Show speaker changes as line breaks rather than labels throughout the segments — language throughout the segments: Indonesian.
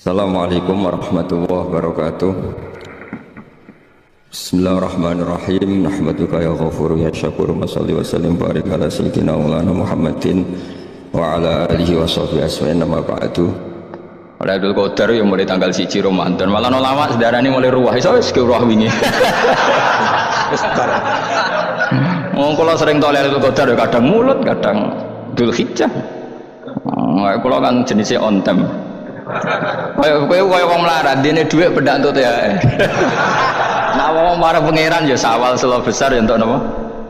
Assalamualaikum warahmatullahi wabarakatuh. Bismillahirrahmanirrahim. Nahmaduka ya ghafur ya syakur. Mashalli wa sallim barik ala sayyidina maulana Muhammadin wa ala alihi wa sahbihi asma'in nama ba'du. Lailatul Qadar yang mulai tanggal 1 Ramadan. Malah ulama sedarane mulai ruwah iso wis ke ruwah wingi. Wong kula sering to Lailatul Qadar kadang mulut, kadang Dzulhijjah. Kula kan jenisnya on time. Kaya wong melarat, dene dhuwit pendak entuk THR. Nah wong marang pangeran ya sawal selo besar ya entuk napa?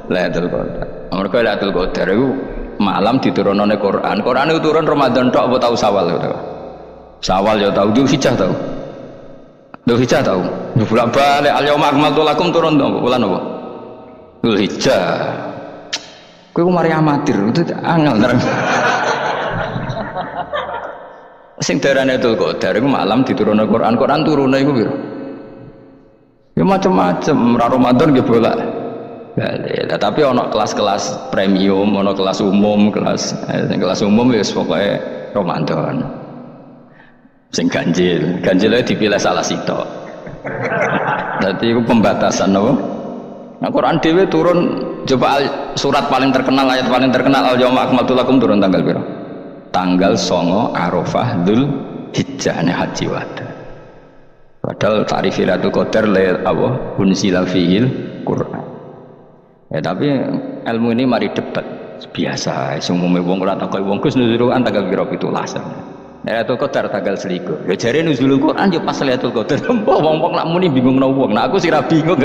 Lailatul Qadar. Mergo Lailatul Qadar iku malam diturunane Quran. Quran itu turun Ramadan tok apa tau Sawal to? Sawal ya tau, Dzulhijjah tau. Dzulhijjah tau. Bolak-balik al-yauma akmaltu lakum turun to bulan apa? Dzulhijjah. Kowe ku mari amatir, itu angel terus. Sing darane Lailatul Qadar iku malam diturunne Quran. Quran turune iku piro? Ya macam-macam, ra Ramadan nggih bolak. Ya, tapi ana kelas-kelas premium, ana kelas umum, kelas umum wis pokoke Ramadan. Sing ganjil dipilih salah sitok. Dadi iku pembatasan napa? Nah, Quran dhewe turun coba surat paling terkenal, ayat paling terkenal al-yauma akmaltu lakum turun tanggal piro? Tanggal 9 Arafah Dzulhijjah haji wada. Padahal tarif Lailatul Qadar apa unzila fihil Quran. Ya tapi ilmu ini mari debat biasa. Umume wong ora takok wong Gus nuzul Quran tanggal piro 17. Lailatul Qadar tanggal 21. Ya jare nuzul Quran yo pas Lailatul Qadar. Wong-wong lak muni bingungno wong. Nah aku sih ra bingung.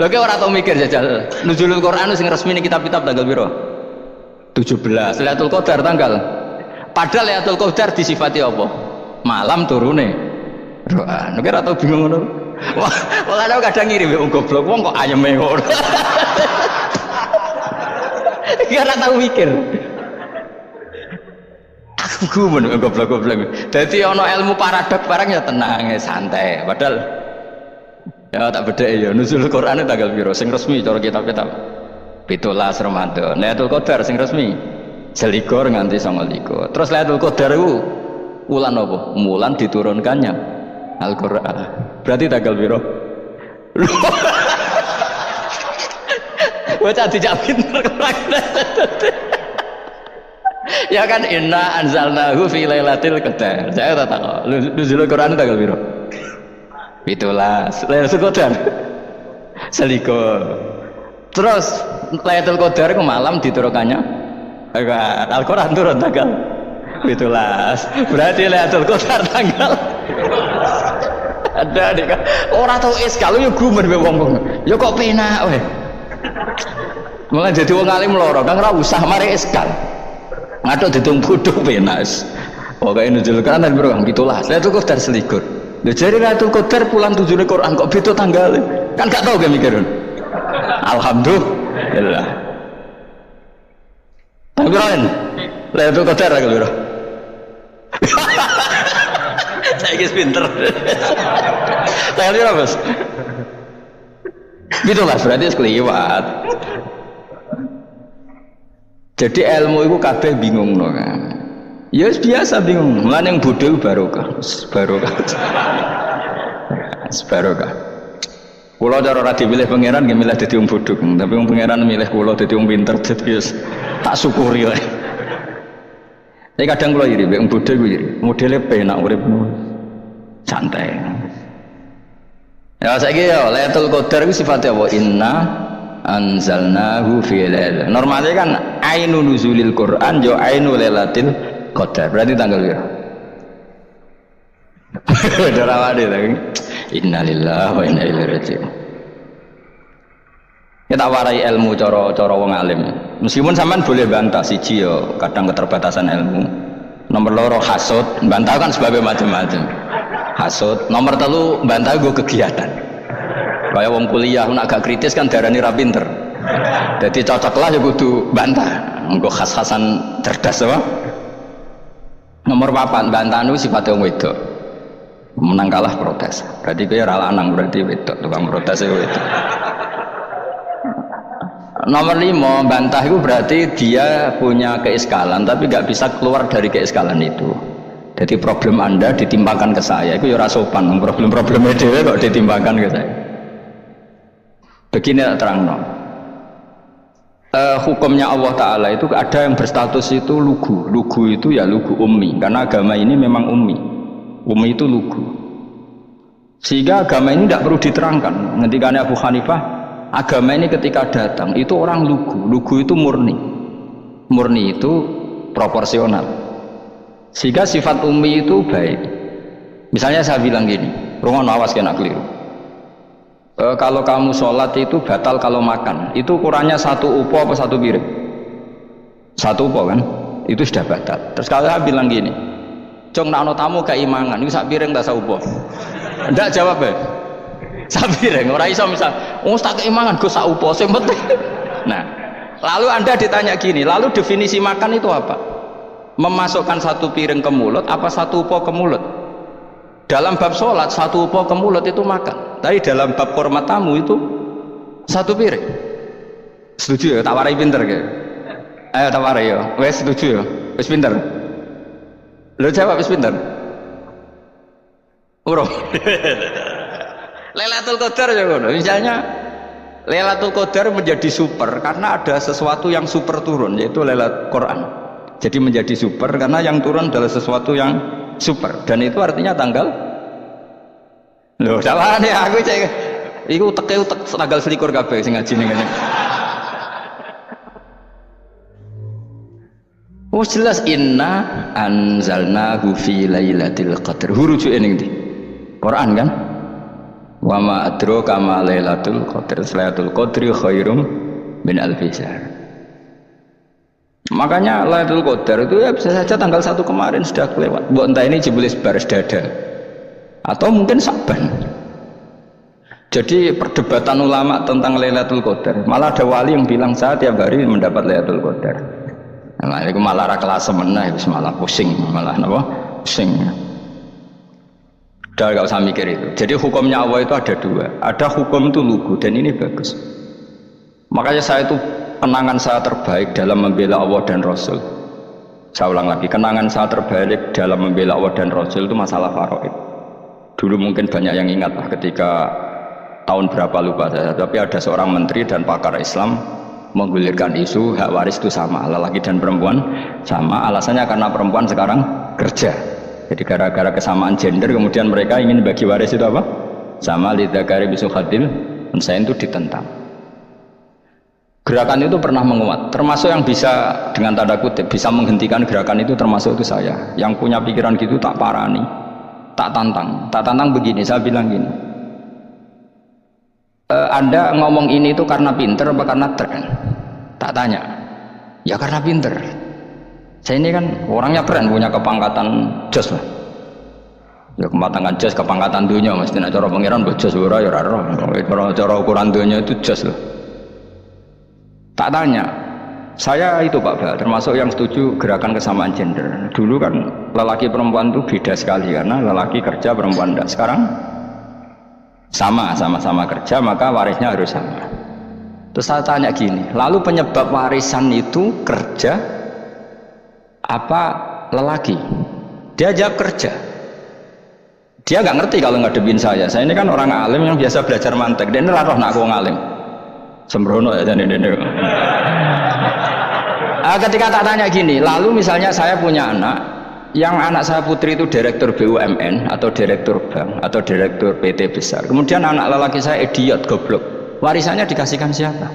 Lha kok ora tau mikir jajal. Nuzul Quran sing resmi ning kitab-kitab tanggal piro? 17. Lailatul Qadar tanggal. Padahal Lailatul Qadar disifati apa? Malam turune Quran. Nek ora tau bingung ngono. Wah, ana kadang ngirim wong goblok, wong kok ayeme ngono. Iki ora tau mikir. Aku gumun goblok-goblok. Dadi ana ilmu paradok barang ya tenang, ya santai. Padahal ya tak bedheki ya nuzul Quran tanggal piro sing resmi cara kitab-kitab. 17 Ramadan. Lailatul Qadar sing resmi selikur nganti 29. Terus Lailatul Qadar itu wulan apa? Wulan diturunkannya Al-Qur'an. Berarti tanggal piro? Bocah dijak pinter. Ya kan inna anzalnahu fi lailatul qadar. Saya tak tahu. Nuzul Quran tanggal piro? 17. Lailatul Qadar selikur. Terus Lailatul Qadar itu malam diturunkannya Al-Quran turun tanggal 17. Berarti Lailatul Qadar tanggal ada nek ora tau kalau yo gumen be wong. Yo kok penak weh. Mulai jadi wong alim loro kang ora usah mari eskal. Ngathuk ditung bodho penak. Pokoke nuzul Quran dan biro 17. Lailatul Qadar selikur. Lha jare Lailatul Qadar pulang tujune Quran kok beda tanggal. Kan gak tau ge mikir. Alhamdulillah. Tapi kan, Lailatul Qadar aku lho. Saya guys pinter. Saya lihat bos. Gitulah berarti sekeliwat. Jadi ilmu itu kabeh bingung no kan. Ya biasa bingung. Mulane yang bodoh barokah. Barokah. Kulo cara ora dipilih pangeran nggih milih dadi wong bodho, tapi wong pangeran milih kulo dadi wong pinter dadi wis tak syukuri wae. Tapi kadang kulo iri wong bodho iku iri. Modele penak uripmu. Santai. Ya saiki ya Lailatul Qadar iku sifatnya apa? Inna anzalnahu fi lailatul. Normalnya kan ainun nuzulil Quran yo ainul lailatul qadar. Berarti tanggal piro? Darawade lagi. Innalillahi wa inna ilaihi raji'un. Kita warai ilmu cara wong alim. Meskipun sampean boleh bantah siji ya kadang keterbatasan ilmu. Nomor loro hasud, bantah kan sebabnya macam-macam. Hasud. Nomor telu bantah go kegiatan. Kayak wong kuliah nak agak kritis kan darani ra pinter. Jadi cocoklah ya kudu bantah. Engko khas-khasan cerdas apa? Nomor 4 bantah niku sifate wong wedok. Menang kalah protes. Berarti kowe ora lanang, berarti wedok tukang protes itu wedok. Nomor 5 bantah itu berarti dia punya keiskalan tapi nggak bisa keluar dari keiskalan itu. Jadi problem Anda ditimbangkan ke saya, itu ya ora sopan. Problem-problemnya dhewe kok ditimbangkan ke saya. Begini terang. Hukumnya Allah Ta'ala itu ada yang berstatus itu lugu. Lugu itu ya lugu ummi, karena agama ini memang ummi. Ummi itu lugu. Sehingga agama ini tidak perlu diterangkan. Ngendikane Abu Hanifah, agama ini ketika datang itu orang lugu. Lugu itu murni. Murni itu proporsional. Sehingga sifat ummi itu baik. Misalnya saya bilang gini, rungon awas kena keliru. Kalau kamu sholat itu batal kalau makan. Itu ukurannya satu upo apa satu piring? Satu upo kan? Itu sudah batal. Terus kalau saya bilang gini, Cong nak ono tamu keimangan, itu sak piring tak saupo. Ndak jawab ya. Sak piring, ora iso misal, tak keimangan go sak upo sing penting. Nah, lalu Anda ditanya gini, lalu definisi makan itu apa? Memasukkan satu piring ke mulut apa satu upo ke mulut? Dalam bab sholat satu upo ke mulut itu makan, tapi dalam bab hormat tamu itu satu piring. Setuju ya? Tak warai pinter ke? Ayo tak warai ya. Wes setuju ya? Wes pinter. Lo jawab wes pinter. Urung. Lailatul Qadar ya ngono. Misalnya Lailatul Qadar menjadi super karena ada sesuatu yang super turun, yaitu Lailatul Quran. Jadi menjadi super karena yang turun adalah sesuatu yang super, dan itu artinya tanggal loh salah nih aku cek itu utek tanggal selikur kabeh sing ngaji ning ngene. Oh jelas inna anzalnahu fi lailatul qadar. Hurujuk ning ndi? Quran kan? Wa ma adraka ma lailatul qadar. Lailatul qadri khairum min alfi syahr. Makanya Lailatul Qadar itu ya bisa saja tanggal 1 kemarin sudah kelewat. Mbok entah ini Jibril baris dada atau mungkin Saban. Jadi perdebatan ulama tentang Lailatul Qadar, malah ada wali yang bilang saya tiap hari mendapat Lailatul Qadar. Nah, itu malah ra kelas meneh, malah pusing, malah napa? Pusing. Udah gak usah mikir itu. Jadi hukumnya Allah itu ada dua. Ada hukum itu lugu dan ini bagus. Makanya saya itu kenangan saya terbaik dalam membela Allah dan Rasul. Saya ulang lagi, kenangan saya terbaik dalam membela Allah dan Rasul itu masalah faraid. Dulu mungkin banyak yang ingat lah ketika tahun berapa lupa saya, tapi ada seorang menteri dan pakar Islam menggulirkan isu hak waris itu sama, lelaki dan perempuan sama. Alasannya karena perempuan sekarang kerja. Jadi gara-gara kesamaan gender kemudian mereka ingin bagi waris itu apa? Sama, lidzakari bisul khadil, saya itu ditentang. Gerakan itu pernah menguat, termasuk yang bisa dengan tanda kutip bisa menghentikan gerakan itu termasuk itu saya. Yang punya pikiran gitu tak parani, tak tantang begini. Saya bilang gini, Anda ngomong ini itu karena pinter apa karena tren? Tak tanya, ya karena pinter. Saya ini kan orangnya keren, punya kepangkatan jos lah. Ya kepangkatan jos, kepangkatan dunia mesti nak cara pangeran jos ora ya ora. Kalau cara ukuran dunia itu jos loh. Tak tanya, saya itu Pak Ba, termasuk yang setuju gerakan kesamaan gender. Dulu kan lelaki perempuan itu beda sekali karena lelaki kerja perempuan tidak. Sekarang sama-sama kerja maka warisnya harus sama. Terus saya tanya gini, lalu penyebab warisan itu kerja apa lelaki? Dia jawab kerja. Dia nggak ngerti kalau ngadepin saya. Saya ini kan orang alim yang biasa belajar mantek. Dan ini roh nak aku ngalim. Sembrono ya dan ini. Ketika tak tanya gini, lalu misalnya saya punya anak, yang anak saya putri itu direktur BUMN atau direktur bank atau direktur PT besar. Kemudian anak lelaki saya idiot, goblok. Warisannya dikasihkan siapa?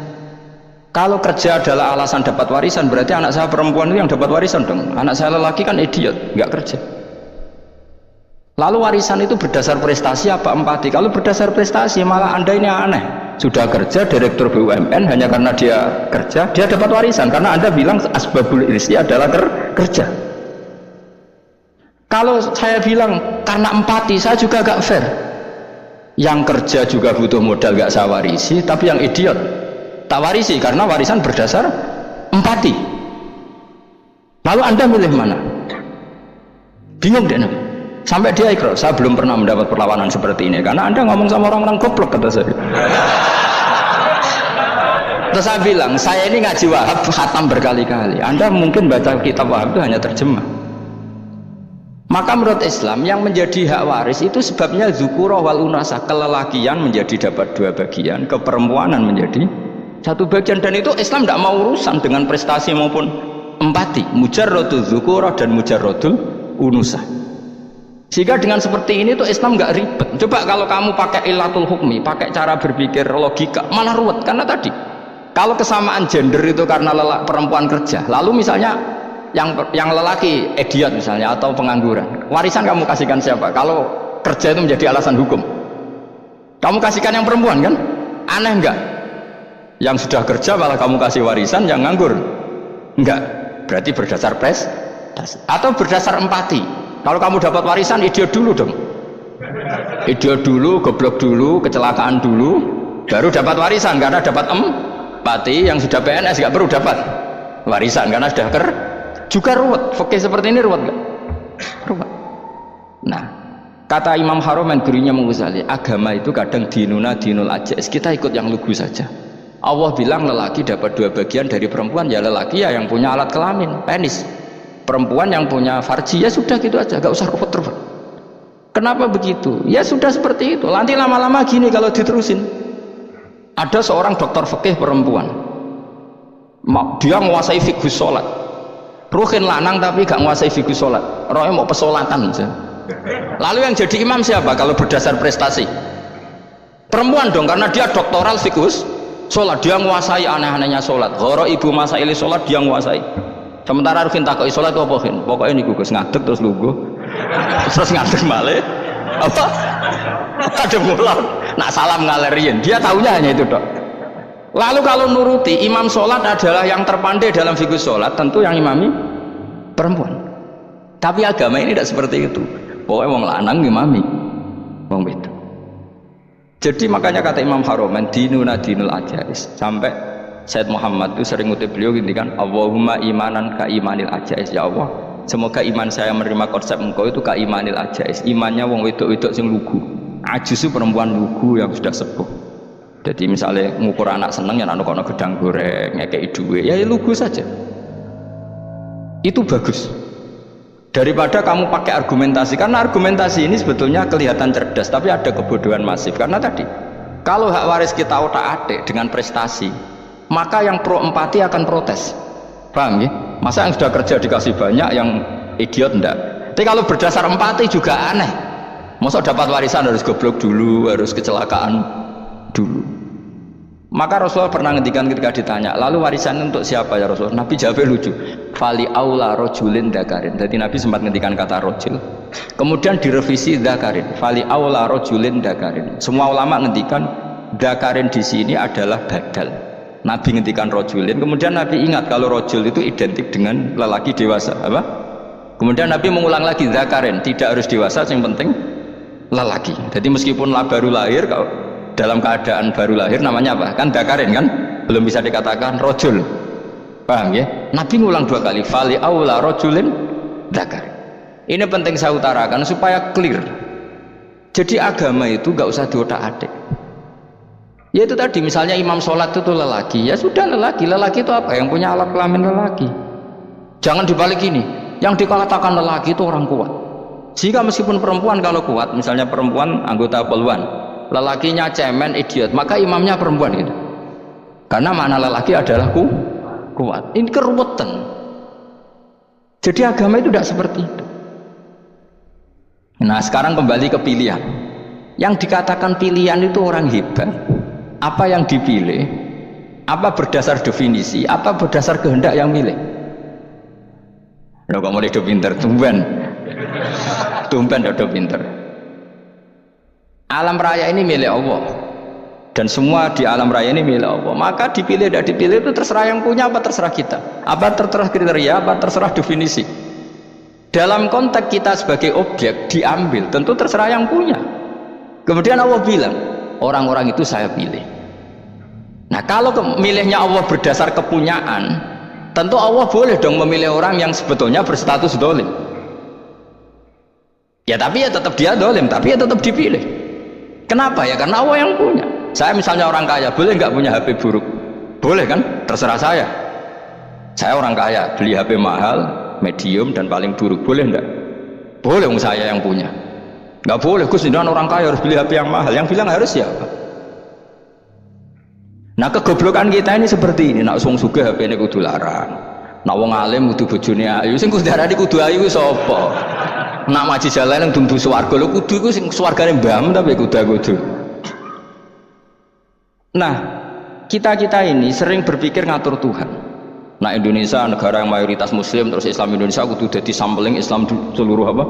Kalau kerja adalah alasan dapat warisan, berarti anak saya perempuan itu yang dapat warisan dong. Anak saya lelaki kan idiot, nggak kerja. Lalu warisan itu berdasar prestasi apa empati? Kalau berdasar prestasi malah Anda ini aneh. Sudah kerja direktur BUMN hanya karena dia kerja, dia dapat warisan karena Anda bilang asbabul irsi adalah kerja. Kalau saya bilang karena empati, saya juga agak fair. Yang kerja juga butuh modal gak saya warisi, tapi yang idiot tak warisi karena warisan berdasar empati. Lalu Anda milih mana? Bingung deh Nabi. Sampai dia ikrar, saya belum pernah mendapat perlawanan seperti ini karena Anda ngomong sama orang-orang goblok, kata saya. Terus saya bilang, saya ini ngaji Wahab khatam berkali-kali. Anda mungkin baca kitab Wahab itu hanya terjemah. Maka menurut Islam yang menjadi hak waris itu sebabnya dzukura wal unasa, kelelakian menjadi dapat 2 bagian, keperempuanan menjadi 1 bagian, dan itu Islam tidak mau urusan dengan prestasi maupun empati, mujarradul dzukura dan mujarradul unusa. Sehingga dengan seperti ini tuh Islam nggak ribet. Coba kalau kamu pakai ilatul hukmi, pakai cara berpikir logika, malah ruwet. Karena tadi kalau kesamaan gender itu karena perempuan kerja, lalu misalnya yang lelaki idiot misalnya atau pengangguran, warisan kamu kasihkan siapa? Kalau kerja itu menjadi alasan hukum, kamu kasihkan yang perempuan kan? Aneh enggak? Yang sudah kerja malah kamu kasih warisan yang nganggur? Enggak. Berarti berdasar prestasi atau berdasar empati. Kalau kamu dapat warisan, idiot dulu dong, idiot dulu, goblok dulu, kecelakaan dulu, baru dapat warisan. Karena dapat empati, yang sudah PNS nggak perlu dapat warisan karena sudah juga ruwet. Fikih seperti ini ruwet nggak? Ruwet. Nah, kata Imam Haromen, gurunya Imam Ghazali, agama itu kadang dinuna dinul ajais, kita ikut yang lugu saja. Allah bilang lelaki dapat 2 bagian dari perempuan, ya lelaki ya yang punya alat kelamin, penis. Perempuan yang punya farji, ya sudah gitu aja, gak usah ruwet-ruwet. Kenapa begitu? Ya sudah seperti itu. Nanti lama-lama gini kalau diterusin. Ada seorang dokter fikih perempuan, dia menguasai fikih sholat, ruhin lanang tapi gak menguasai fikih sholat, rohnya mau pesolatan aja. Lalu yang jadi imam siapa kalau berdasar prestasi? Perempuan dong, karena dia doktoral fikih sholat, dia menguasai aneh-anehnya sholat, horo ibu masa ili sholat dia menguasai. Sementara ruhin takoi sholat itu apa? Pokoknya ini gugus ngadeg terus lugu terus ngadeg balik apa? Ada mulan nak salam ngalerian, dia tahunya hanya itu dok. Lalu kalau nuruti imam sholat adalah yang terpandai dalam fikih sholat, tentu yang imami perempuan. Tapi agama ini tidak seperti itu, pokoknya wong lanang imami wong itu. Jadi makanya kata Imam Haromen, dinuna dinul ajais. Sampai Said Muhammad itu sering ngutip beliau gini kan, Allahumma imanan ka imanil ajais. Ya Allah, semoga iman saya menerima konsep engkau itu ka imanil ajais, imannya wong wedok-wedok sing lugu. Ajis itu perempuan lugu yang sudah sepuh. Jadi misalnya ngukur anak seneng ya anak kono gedang goreng ngekei duwe, ya lugu saja. Itu bagus daripada kamu pakai argumentasi, karena argumentasi ini sebetulnya kelihatan cerdas tapi ada kebodohan masif. Karena tadi kalau hak waris kita otak-atik dengan prestasi, maka yang pro empati akan protes. Paham ya? Masa yang sudah kerja dikasih banyak, yang idiot enggak? Tapi kalau berdasar empati juga aneh. Masa dapat warisan harus goblok dulu, harus kecelakaan dulu. Maka Rasulullah pernah ngendikan ketika ditanya, lalu warisan untuk siapa ya Rasulullah? Nabi jawabnya lucu, fali aula rojulin dakarin. Jadi Nabi sempat ngendikan kata rojul, kemudian direvisi dakarin, fali aula rojulin dakarin. Semua ulama ngendikan dakarin di sini adalah badal. Nabi ngendikan rojulin, kemudian Nabi ingat kalau rojul itu identik dengan lelaki dewasa, apa? Kemudian Nabi mengulang lagi dakarin, tidak harus dewasa, yang penting lelaki. Jadi meskipun baru lahir, kalau dalam keadaan baru lahir namanya apa? Kan dakarin kan? Belum bisa dikatakan rojul. Paham ya? Nabi ngulang 2 kali, fali aula rojulin dakarin. Ini penting saya utarakan supaya clear. Jadi agama itu gak usah diotak-atik. Ya itu tadi, misalnya imam sholat itu lelaki, ya sudah lelaki. Lelaki itu apa? Yang punya alat kelamin lelaki. Jangan dibalik ini, yang dikatakan lelaki itu orang kuat. Jika meskipun perempuan kalau kuat, misalnya perempuan anggota poluan, lelakinya cemen, idiot, maka imamnya perempuan gitu. Karena makna lelaki adalah kuat. Ini keruwetan. Jadi agama itu tidak seperti itu. Nah sekarang kembali ke pilihan. Yang dikatakan pilihan itu orang hebat. Apa yang dipilih? Apa berdasar definisi? Apa berdasar kehendak yang milih? Loh kok mulai do pinter, tumben do pinter. Alam raya ini milik Allah, dan semua di alam raya ini milik Allah. Maka dipilih dan dipilih itu terserah yang punya, apa terserah kita, apa terserah kriteria, apa terserah definisi. Dalam konteks kita sebagai objek diambil, tentu terserah yang punya. Kemudian Allah bilang, orang-orang itu saya pilih. Nah kalau milihnya Allah berdasar kepunyaan, tentu Allah boleh dong memilih orang yang sebetulnya berstatus dolim. Ya tapi ya tetap dia dolim, tapi ya tetap dipilih. Kenapa ya? Karena Allah yang punya. Saya misalnya orang kaya, boleh nggak punya HP buruk? Boleh kan? Terserah saya. Saya orang kaya, beli HP mahal, medium dan paling buruk, boleh nggak? Boleh saya yang punya. Nggak boleh Gus, dengan orang kaya harus beli HP yang mahal. Yang bilang harus siapa? Nah kegoblokan kita ini seperti ini. Nak wong sugih HP ini kudu larang. Nak wong alim kudu bojone ayu. Sing kudu darani kudu ayu sapa? Nak maji jalan yang dumdu swarga lho kudu iku sing swargane mbam tapi kudu. Nah, kita ini sering berpikir ngatur Tuhan. Nah, Indonesia negara yang mayoritas muslim terus Islam Indonesia kudu dadi sampling Islam seluruh apa?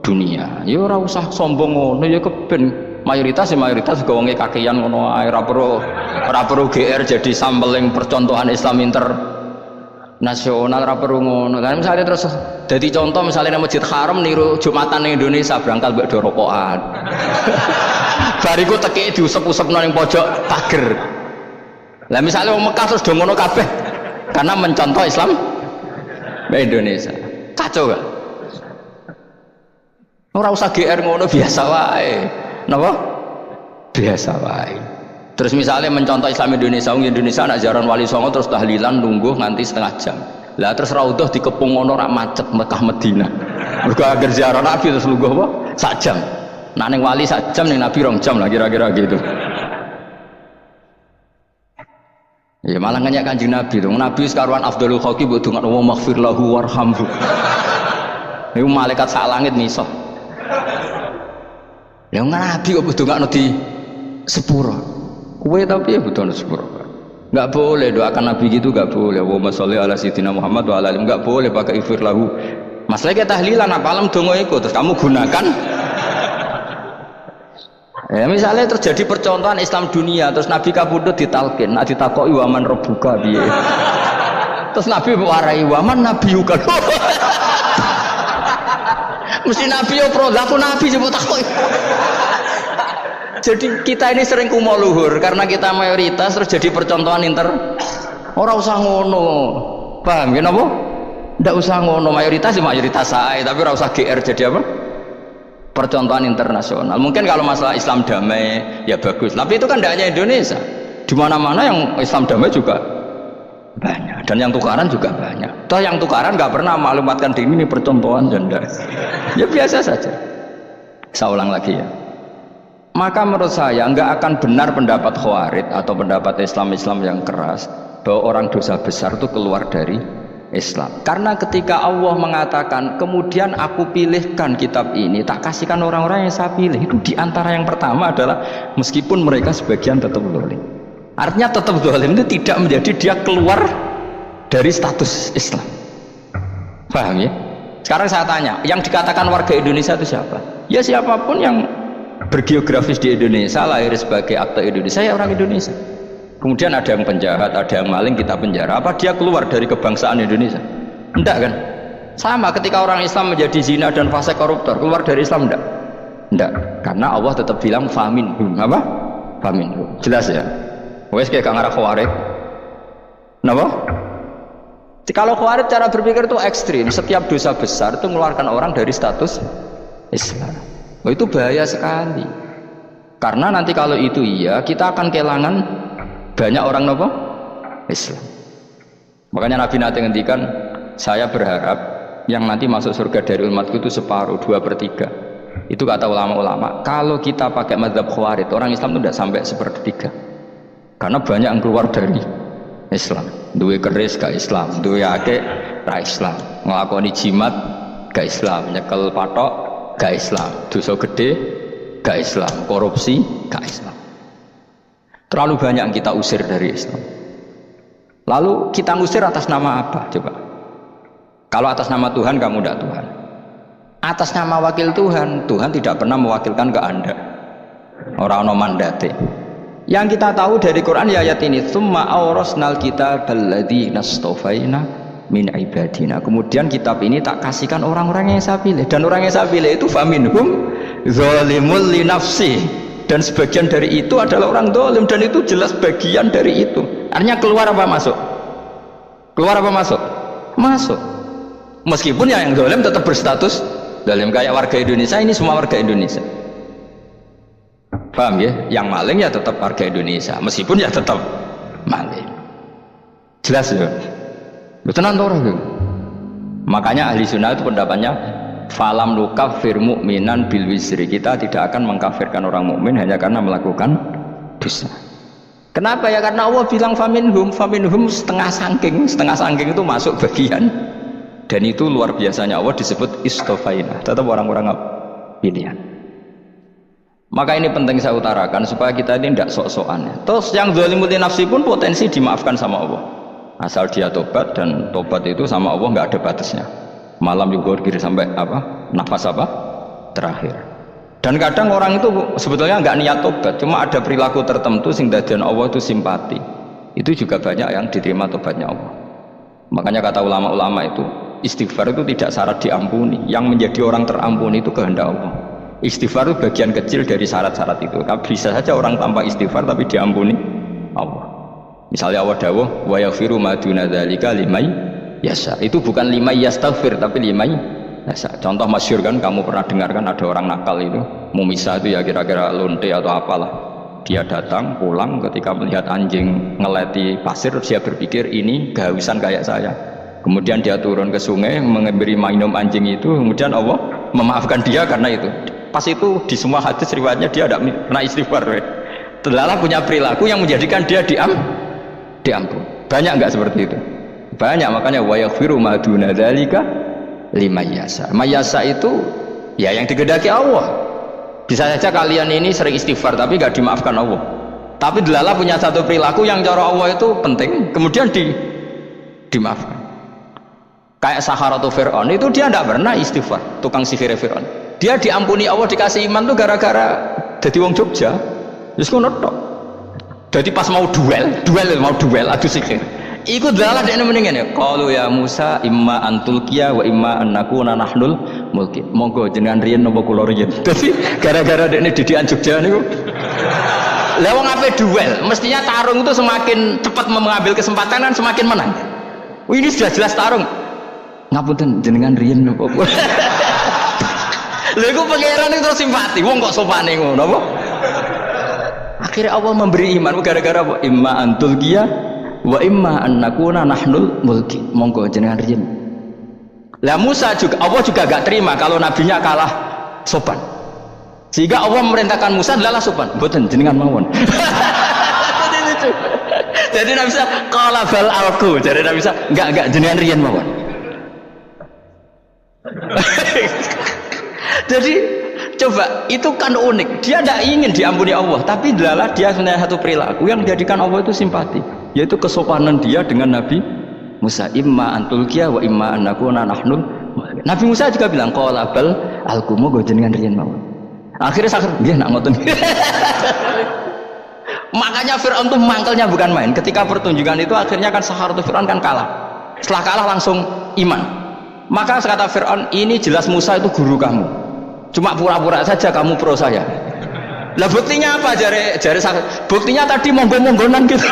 Dunia. Ya ora usah sombong ngono ya keben mayoritas ya mayoritas juga wonge kakean ngono ae ora perlu GR jadi sampling percontohan Islam nasional ora perlu ngono. Kan misalnya terus dadi contoh misalnya nang Masjid Haram niru Jumatan ning Indonesia berangkat mbek do rokokan. Bariku teki diusep-usepno ning pojok pager. Lah misalnya wong Mekah terus do ngono kabeh karena mencontoh Islam mbek Indonesia. Kacau gak? Ora usah GR ngono biasa wae. Napa? Biasa wae. Terus misalnya mencontoh Islam Indonesia, Indonesia nak jaran Wali Songo terus tahlilan nunggu nganti setengah jam. Lah terus raudhah dikepung ngono rak macet Mekah Madinah. Mergo agar ziarah Nabi terus lungguh apa? Sak jam. Nak ning wali sak jam ning Nabi 2 jam lah kira-kira gitu. Ya malah ngenyak Kanjeng Nabi tuh. Nabi sekaruan afdhalul khalqi mbok dongakno wa maghfir lahu warhamhu. Niku malaikat sak langit miso. Ya Nabi kok dongakno di sepuro. Kowe tapi ya butuh sepuro. Enggak boleh doakan Nabi gitu, enggak boleh. Allahumma sholli ala sayyidina Muhammad wa ala alihi. Enggak boleh pakai ighfir lahu. Masalahnya tahlilan apa alam donga iku terus kamu gunakan. Ya misalnya terjadi percontohan Islam dunia terus Nabi kabudut ditalkin, nak ditakoki waman rabbuka piye. Terus Nabi warai waman nabiyuka. Mesti Nabi yo pro, lah aku Nabi coba takoki. Jadi kita ini sering kumo luhur karena kita mayoritas terus jadi percontohan ora usah ngono. Paham ya napa? Ndak usah ngono, mayoritas ya mayoritas sae, tapi ora usah GR jadi apa? Percontohan internasional. Mungkin kalau masalah Islam damai ya bagus, tapi itu kan tidak hanya Indonesia. Di mana-mana yang Islam damai juga banyak dan yang tukaran juga banyak. Toh yang tukaran nggak pernah maklumatkan diri ini percontohan janda. Ya biasa saja. Saya ulang lagi ya. Maka menurut saya nggak akan benar pendapat Khawarij atau pendapat Islam yang keras bahwa orang dosa besar itu keluar dari Islam. Karena ketika Allah mengatakan kemudian aku pilihkan kitab ini tak kasihkan orang-orang yang saya pilih, itu diantara yang pertama adalah meskipun mereka sebagian tetap zalim. Artinya tetap zalim itu tidak menjadi dia keluar dari status Islam. Paham ya? Sekarang saya tanya, yang dikatakan warga Indonesia itu siapa? Ya siapapun yang bergeografis di Indonesia, lahir sebagai akte Indonesia, ya orang Indonesia. Kemudian ada yang penjahat, ada yang maling, kita penjara. Apa dia keluar dari kebangsaan Indonesia? Enggak kan? Sama ketika orang Islam menjadi zina dan fasik koruptor, keluar dari Islam enggak? Enggak. Karena Allah tetap bilang faminhum. Apa? Faminhum. Jelas ya? Wes kayak ngarah Khawarij. Kenapa? Kalau Khawarij cara berpikir itu ekstrim. Setiap dosa besar itu mengeluarkan orang dari status Islam. Oh, itu bahaya sekali. Karena nanti kalau itu iya, kita akan kehilangan banyak orang nopo Islam. Makanya Nabi nanti ngendikan, saya berharap yang nanti masuk surga dari umatku itu separuh, 2/3. Itu kata ulama-ulama. Kalau kita pakai mazhab Khawarij, orang Islam itu tidak sampai 1/3. Karena banyak yang keluar dari Islam. Duwe keris gak Islam, duwe akeh ra Islam, nglakoni jimat gak Islam, nyekel patok gak Islam, dosa gede gak Islam, korupsi gak Islam. Terlalu banyak yang kita usir dari Islam. Lalu kita ngusir atas nama apa? Coba. Kalau atas nama Tuhan, kamu tidak Tuhan. Atas nama wakil Tuhan, Tuhan tidak pernah mewakilkan ke Anda. Orang-orang mandate. Yang kita tahu dari Quran ya ayat ini, tsumma awrasnal kitabal ladzina astafaina min ibadina. Kemudian kitab ini tak kasihkan orang-orang yang saya pilih, dan orang yang saya pilih itu faminhum zalimul li nafsi, dan sebagian dari itu adalah orang zalim, dan itu jelas bagian dari itu. Artinya keluar apa masuk? Keluar apa masuk? Masuk. Meskipun yang zalim tetap berstatus zalim, kayak warga Indonesia, ini semua warga Indonesia. Paham ya? Yang maling ya tetap warga Indonesia, meskipun ya tetap maling. Jelas ya? Betul orang itu. Makanya ahli sunnah itu pendapatnya falam nukafir mu'minan bil wisri, kita tidak akan mengkafirkan orang mukmin hanya karena melakukan dosa. Kenapa ya? Karena Allah bilang faminhum setengah sangking itu masuk bagian, dan itu luar biasanya Allah disebut istofaina, tetap orang-orang pilihan. Maka ini penting saya utarakan supaya kita ini tidak sok-sokan. Terus yang zalimul nafsi pun potensi dimaafkan sama Allah asal dia tobat, dan tobat itu sama Allah nggak ada batasnya. Malam juga kiri sampai nafas terakhir. Dan kadang orang itu sebetulnya nggak niat tobat, cuma ada perilaku tertentu sehingga dadian Allah itu simpati. Itu juga banyak yang diterima tobatnya Allah. Makanya kata ulama-ulama itu, istighfar itu tidak syarat diampuni. Yang menjadi orang terampuni itu kehendak Allah. Istighfar itu bagian kecil dari syarat-syarat itu. Bisa saja orang tanpa istighfar tapi diampuni Allah. Misalnya Allah dawuh wa yaghfiru ma duna dzalika limay yasha. Itu bukan limay yastaghfir tapi limay yasha. Contoh masyhur kan, kamu pernah dengar kan, ada orang nakal itu mau misah itu ya kira-kira lonte atau apalah. Dia datang pulang ketika melihat anjing ngeleti pasir, dia berpikir ini kehausan kayak saya. Kemudian dia turun ke sungai memberi minum anjing itu, kemudian Allah memaafkan dia karena itu. Pas itu di semua hadis riwayatnya dia tidak pernah istighfar. Terlalu punya perilaku yang menjadikan dia diampun. Banyak enggak seperti itu? Banyak. Makanya wa yaghfiru ma duna dzalika liman yasha. Mayasa itu ya yang digedaki Allah. Bisa saja kalian ini sering istighfar tapi enggak dimaafkan Allah. Tapi delala punya satu perilaku yang cara Allah itu penting, kemudian dimaafkan. Kayak Saharatu Fir'aun itu dia tidak pernah istighfar, tukang sihir Fir'aun. Dia diampuni Allah, dikasih iman tuh gara-gara jadi wong Jogja. Terus ngono tok. Jadi pas mau duel adu sihir. Iku dalah dekne mendingan ya. Qalu ya Musa imma antulqiya wa imma an nakuna nahnul mulki. Monggo jenengan riyen napa kula riyen. Dadi gara-gara dekne didikan Jogja niku. Lah wong ape duel, mestinya tarung itu semakin cepat mengambil kesempatan kan semakin menang. Ini sudah jelas tarung. Ngapunten jenengan riyen napa kula. Lha iku pangeran itu simpati. Wong kok sopane ngono apa? Akhirnya Allah memberi iman gara-gara apa? Imma antulqiya wa imma an nakuna nahnul mulki. Monggo jenengan riyen. Lah Musa juga, Allah juga gak terima kalau nabinya kalah sopan. Sehingga Allah memerintahkan Musa adalah sopan. Mboten jenengan mawon. Jadi Nabi Musa qala bal alqu. Jadi Nabi Musa enggak jenengan riyen mawon. Jadi coba, itu kan unik. Dia tidak ingin diampuni Allah, tapi adalah dia punya satu perilaku yang menjadikan Allah itu simpati, yaitu kesopanan dia dengan Nabi Musa. Imma antulqiya wa imma an nakuna nahnul. Nabi Musa juga bilang qala bal alqumu go jenengan riyen mawon. Akhirnya sakit nggih nak ngoten. Makanya Fir'aun tuh mangkelnya bukan main. Ketika pertunjukan itu akhirnya kan Saharatu Fir'aun kan kalah. Setelah kalah langsung iman. Maka kata Fir'aun, ini jelas Musa itu guru kamu. Cuma pura-pura saja kamu pro saya. Lah buktinya apa? Jare buktinya tadi monggo-monggonan gitu.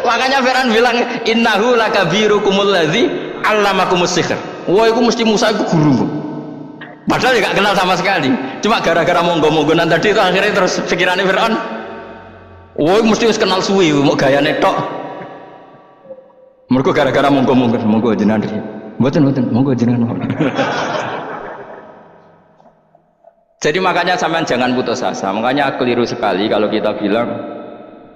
Makanya Fir'aun bilang innahu lakabirukumul ladzi 'allamakumus sihr. Wah, itu mesti Musa itu guru. Padahal ya gak kenal sama sekali. Cuma gara-gara monggo-monggonan tadi itu akhirnya terus pikirannya Fir'aun. Wah, mesti wis kenal suwi mau gayane tok. Mergo gara-gara monggo-monggon, monggo jenengan. Mboten, monggo jenengan. Jadi makanya sampean jangan putus asa. Makanya keliru sekali kalau kita bilang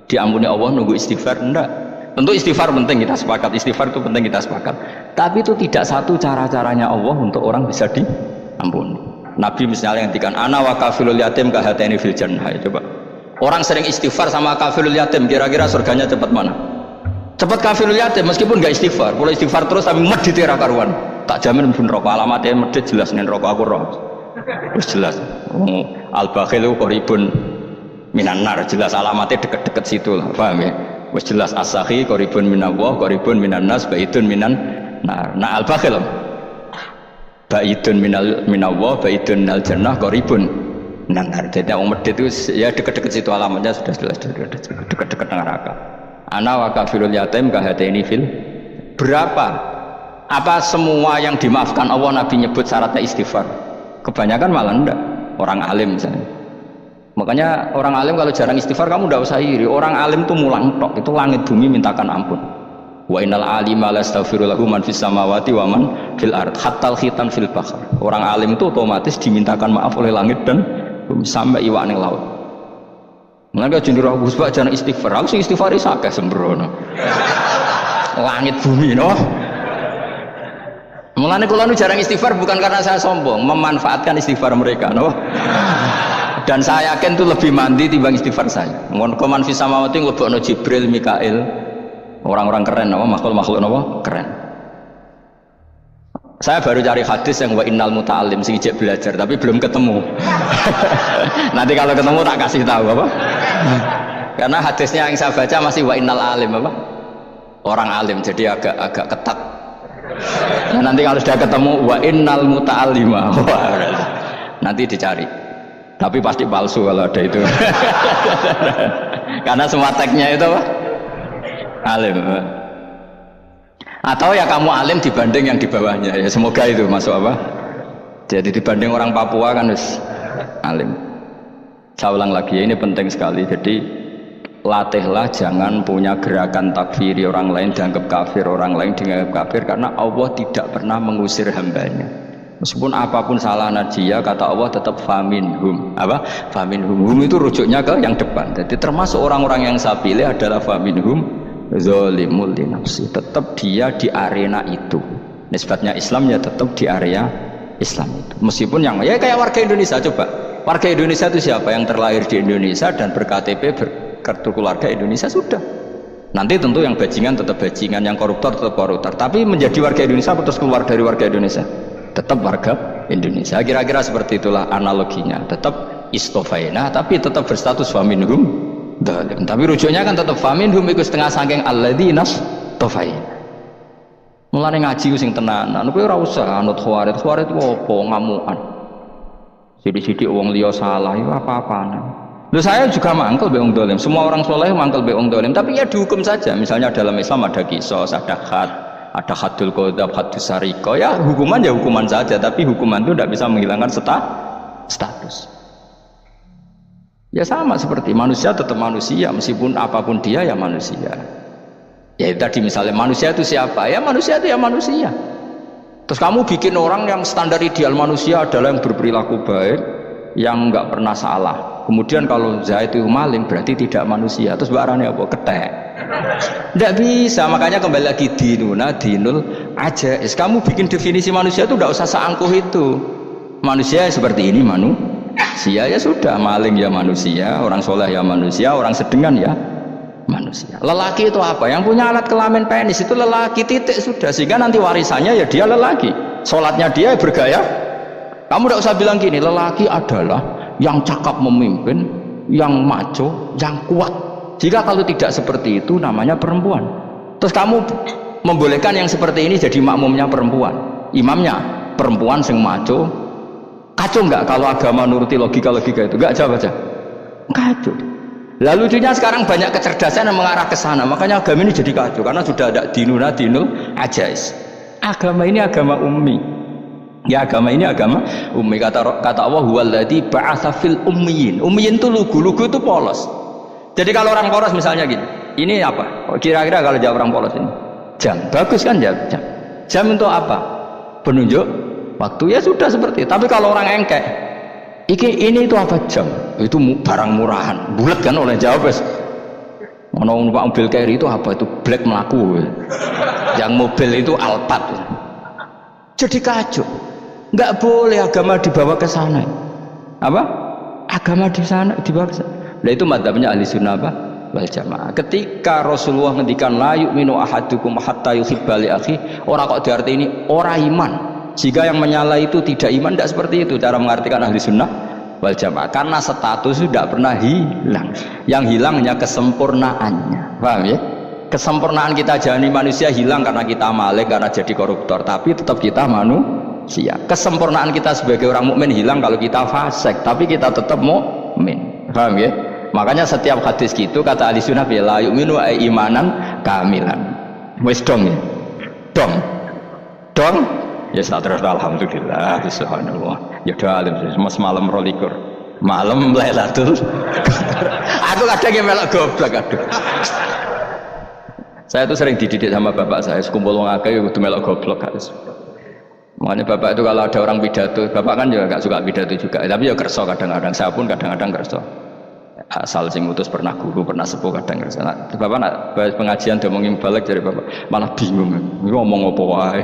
diampuni Allah nunggu istighfar. Enggak. Tentu istighfar penting, kita sepakat. Istighfar itu penting, kita sepakat. Tapi itu tidak satu cara-caranya Allah untuk orang bisa diampuni. Nabi misalnya ngendikan ana wa kafilul yatim kahateni fil jannah. Coba. Orang sering istighfar sama kafilul yatim, kira-kira surganya cepat mana? Cepat kafilul yatim meskipun enggak istighfar. Kalau istighfar terus tapi medhit ra karuan. Tak jamin pun rokok alamatnya medhit jelas nen rokok aku roh. Terus jelas al-bakhil qoribun minan nar, jelas alamatnya deket-deket situ lah, paham ya? Wis jelas as-sakhi qoribun minallah qoribun minan nas baidun minan nar. Nah al-bakhil baidun minallah baidun minal jannah qoribun minan nar. Jadi wong medhit itu ya deket-deket situ alamatnya sudah jelas deket-deket neraka. Ana wa kafirul yatim kahateni fil. Berapa apa semua yang dimaafkan Allah Nabi nyebut syaratnya istighfar? Kebanyakan malah enggak. Orang alim misalnya. Makanya orang alim kalau jarang istighfar kamu enggak usah iri. Orang alim tuh mulang tok, itu langit bumi mintakan ampun. Wa innal alima la yastaghfiru lahu man fis samawati wa man fil ard hatta al khitan fil bahr. Orang alim itu otomatis dimintakan maaf oleh langit dan bumi sampai iwak ning laut. Mulane jenenge Gus Pak jangan istighfar. Aku sing istighfar iki akeh sembrono. Langit bumi no. Mulane kula nu jarang istighfar bukan karena saya sombong, memanfaatkan istighfar mereka no. Dan saya yakin itu lebih mandi timbang istighfar saya. Ngon koman fis samawati nglebokno Jibril, Mikail. Orang-orang keren apa makhluk-makhluk apa keren. Saya baru cari hadis yang wa innal muta'allim sing ijek belajar tapi belum ketemu. Nanti kalau ketemu tak kasih tahu apa. Karena hadisnya yang saya baca masih wa innal alim apa? Orang alim jadi agak ketat. Nah, nanti kalau sudah ketemu wa innal muta'allima. Nanti dicari. Tapi pasti palsu kalau ada itu. Karena semua teksnya itu apa? Alim. Atau ya kamu alim dibanding yang di bawahnya ya, semoga itu masuk apa. Jadi dibanding orang Papua kan harus alim. Saya ulang lagi ya, ini penting sekali. Jadi latihlah jangan punya gerakan takfiri orang lain dianggap kafir, orang lain dianggap kafir, karena Allah tidak pernah mengusir hambanya. Meskipun apapun salah najiyah, kata Allah tetap faminhum. Apa? Faminhum. Hum itu rujuknya ke yang depan. Jadi termasuk orang-orang yang saya pilih adalah faminhum zalimul li nafsi, tetap dia di arena itu. Nisbatnya Islam ya tetap di area Islam itu. Meskipun yang ya kayak warga Indonesia, coba warga Indonesia itu siapa? Yang terlahir di Indonesia dan ber-KTP berkartu keluarga Indonesia sudah. Nanti tentu yang bajingan tetap bajingan, yang koruptor tetap koruptor. Tapi menjadi warga Indonesia terus keluar dari warga Indonesia, tetap warga Indonesia. Kira-kira seperti itulah analoginya. Tetap istofaina tapi tetap berstatus faminhum dalim. Tapi rujuknya kan tetap faminhum iku setengah saking alladzinas tofai. Mulane ngaji ku sing tenanan, kowe ora usah anut khawarit. Khawarit opo ngamukan. Sithik-sithik wong liya salah iku apa-apaan. Lho saya juga mangkel be wong dolim. Semua orang soleh mangkel be wong dolim, tapi ya dihukum saja. Misalnya dalam Islam ada qisas, ada had, ada hadul qadzab, hadus sariko. Ya hukuman ya hukuman saja, tapi hukuman itu tidak bisa menghilangkan status. Ya sama seperti manusia tetap manusia, meskipun apapun dia ya manusia. Ya tadi misalnya manusia itu siapa? Ya manusia itu ya manusia. Terus kamu bikin orang yang standar ideal manusia adalah yang berperilaku baik, yang nggak pernah salah. Kemudian kalau Zaid itu maling berarti tidak manusia. Terus barangnya apa? Ketek. Tidak bisa. Makanya kembali lagi dinul aja. Kamu bikin definisi manusia itu tidak usah seangkuh itu. Manusia seperti ini manusia ya sudah, maling ya manusia, orang soleh ya manusia, orang sedengan ya manusia. Lelaki itu apa? Yang punya alat kelamin penis itu lelaki, titik, sudah. Sehingga nanti warisannya ya dia lelaki, sholatnya dia bergaya. Kamu tidak usah bilang gini, lelaki adalah yang cakap memimpin, yang maco, yang kuat. Jika kalau tidak seperti itu namanya perempuan. Terus kamu membolehkan yang seperti ini jadi makmumnya perempuan, imamnya perempuan sing maco. Kacau nggak kalau agama nuruti logika-logika itu? Nggak jawab aja. Kacau. Lalu lucunya sekarang banyak kecerdasan yang mengarah ke sana. Makanya agama ini jadi kacau karena sudah ada dinul ajais. Agama ini agama ummi. Ya agama ini agama ummi. Kata Allah huwallazi ba'atsa fil ummiyin. Ummiyin itu lugu itu polos. Jadi kalau orang polos misalnya gini, ini apa? Kira-kira kalau jawab orang polos ini, jam. Bagus kan jam? Jam untuk apa? Penunjuk waktu, ya sudah seperti itu. Tapi kalau orang engkek, ini itu apa jam? Itu barang murahan, bulat kan oleh jawab. Mau numpak mobil carry itu apa? Itu black melaku. Yang mobil itu Alphard. Jadi kacau. Nggak boleh agama dibawa ke sana. Apa? Agama di sana dibawa ke sana. Nah itu madzhabnya ahli sunnah apa? Wal jamaah. Ketika Rasulullah ngendikan la yu'minu ahadukum hatta yuhibba li akhi, ora kok diarti ini ora iman. Jika yang menyala itu tidak iman, tidak seperti itu cara mengartikan ahli sunnah wal jamaah. Karena status itu tidak pernah hilang. Yang hilang hanya kesempurnaannya. Paham ya? Kesempurnaan kita jadi manusia hilang karena kita maling, karena jadi koruptor. Tapi tetap kita manusia. Kesempurnaan kita sebagai orang mukmin hilang kalau kita fasik. Tapi kita tetap mukmin. Paham ya? Makanya setiap hadis gitu kata ahli sunnah la yu'minu imanan kamilan. Wis dong ya? Dong? Ya terus alhamdulillah, subhanallah. Ya udah alim semua semalam rolikur. Malam Lailatul Qadar. Aku kadang yang melok goblok aduh. Saya itu sering dididik sama bapak saya, sekumpul wong akeh kudu melok goblok harus. Makanya bapak itu kalau ada orang pidato, bapak kan juga nggak suka pidato juga, tapi ya kerso kadang-kadang, saya pun kadang-kadang kerso. Asal sing utus pernah guru, pernah sepuh kadang kerso. Nah, bapak nak pengajian diomongin balik dari bapak, malah bingung, ngomong apa wae.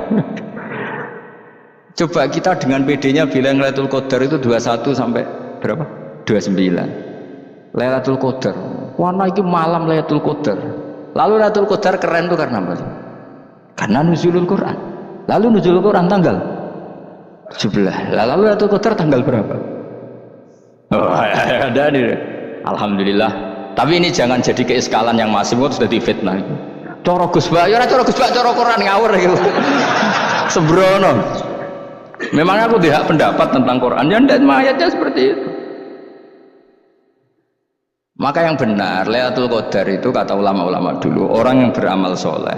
Coba kita dengan PD-nya bilang Lailatul Qadar itu 21 sampai berapa? 29. Lailatul Qadar. Warna itu malam Lailatul Qadar. Lalu Lailatul Qadar keren tuh karena apa? Karena nuzulul Quran. Lalu nuzulul Quran tanggal 17. Lalu Lailatul Qadar tanggal berapa? Oh, ada nih. Alhamdulillah. Tapi ini jangan jadi keiskalan yang masif, itu sudah difitnah. Coro Gus Bak, ya ora coro Gus Bak, coro Quran ngawur gitu. Sembrono. Memang aku tidak pendapat tentang Quran, ya tidak, ayatnya seperti itu. Maka yang benar, Lailatul Qadar itu kata ulama-ulama dulu, orang yang beramal soleh,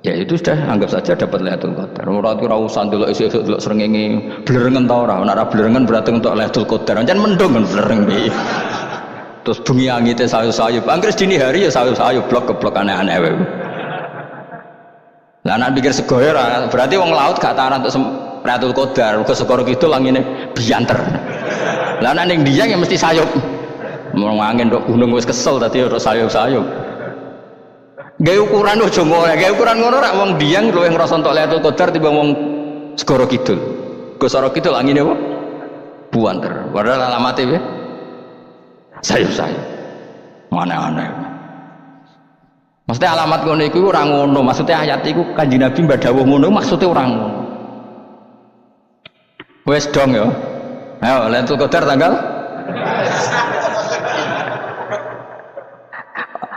ya itu sudah anggap saja dapat Lailatul Qadar. Ora ora usah ndelok isuk-isuk ndelok srengenge blerengen ta ora, nek ora blerengen berarti untuk Lailatul Qadar. Jan mendung kan blereng iki. Terus bengi angite sayup-sayup, anggere dini hari ya sayup-sayup blok-blok aneh-aneh wae. Lah nek pikir segoyo ora, berarti wong laut gak tahan untuk Lailatul Qadar, ke Segoro Kidul angine bianter. Lah nek ning Dieng ya mesti sayup. Mau angin dok gunung wis kesel tadi harus sayup-sayup. Gaya ukuran ojo ngono, gaya ukuran ngono rak wong Dieng luwih ngrasa entuk Lailatul Qadar timbang wong Segoro Kidul. Segoro Kidul angine apa? Buanter. Padahal alamate piye? Sayup-sayup. Aneh-aneh. Maksudnya alamat ngono iku ora ngono, maksudnya ayat iku Kanjeng Nabi mbadhawuh ngono maksudnya ora ngono. Wes dong ya. Ayo Lailatul Qadar tanggal.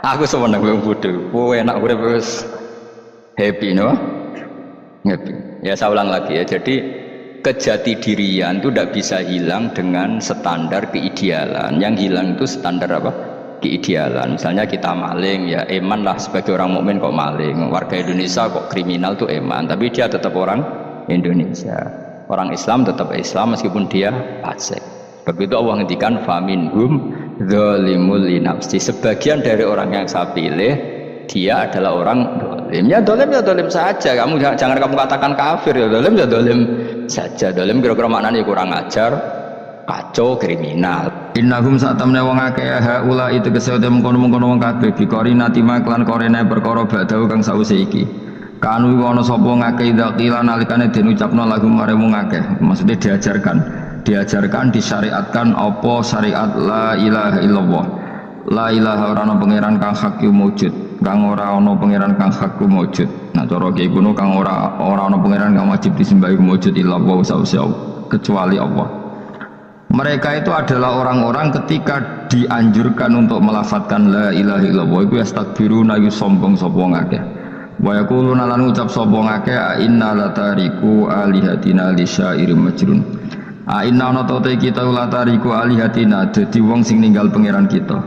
Aku semeneng wong bodho. Kowe enak urip wis happy no? Happy. Ya saya ulang lagi ya. Jadi kejati dirian itu tidak bisa hilang dengan standar keidealan. Yang hilang itu standar apa? Keidealan. Misalnya kita maling, ya eman lah sebagai orang mukmin kok maling. Warga Indonesia kok kriminal tuh eman, tapi dia tetap orang Indonesia. Orang Islam tetap Islam meskipun dia fasik. Begitu Allah ngendikan faminhum zalimul li nafsi. Sebagian dari orang yang saya pilih dia adalah orang zalim. Ya zalim saja. Kamu jangan kamu katakan kafir ya zalim saja. Zalim kira-kira maknanya kurang ajar, kacau, kriminal. Innahum satamne wong akeh haula itu kesete mengkono-mengkono wong kabeh biqorina tima klan korene perkara badhe kang sause iki. Kanu ana sapa ngakeh dzakila nalikane den ucapno lagu mare wong akeh. Maksudnya diajarkan disyariatkan apa syariat la ilaha illallah. La ilaha ora ana pangeran kang hak wujud, kang ora ana pangeran kang hak wujud. Nah cara kiye kuno kang ora ana pangeran kang wajib disembah wujud illallah kecuali Allah. Mereka itu adalah orang-orang ketika dianjurkan untuk melafadzkan la ilaha illallah iku yastakbiruna yusombong sapa ngakeh. Wa yaquluna lan ucap sapa ngakeh inna latariku alihatina li syairin majnun. Inna ana ta kita latariku alihatina dadi wong sing ninggal pangeran kita.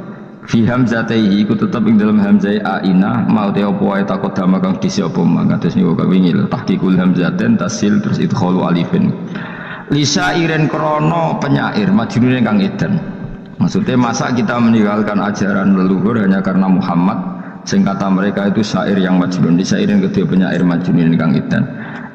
Fi hamzatihi iku tetep ing dalam hamzah aina mau te apa wae takut dama kang disi apa mangatus niku kawingil tahqiqul hamzaten tasil terus idkhalu alifin. Lisa iren krono penyair majnun kang edan. Maksudnya masa kita meninggalkan ajaran leluhur hanya karena Muhammad, sing kata mereka itu syair yang majnun. Lisa iren kedua penyair majnun kang edan.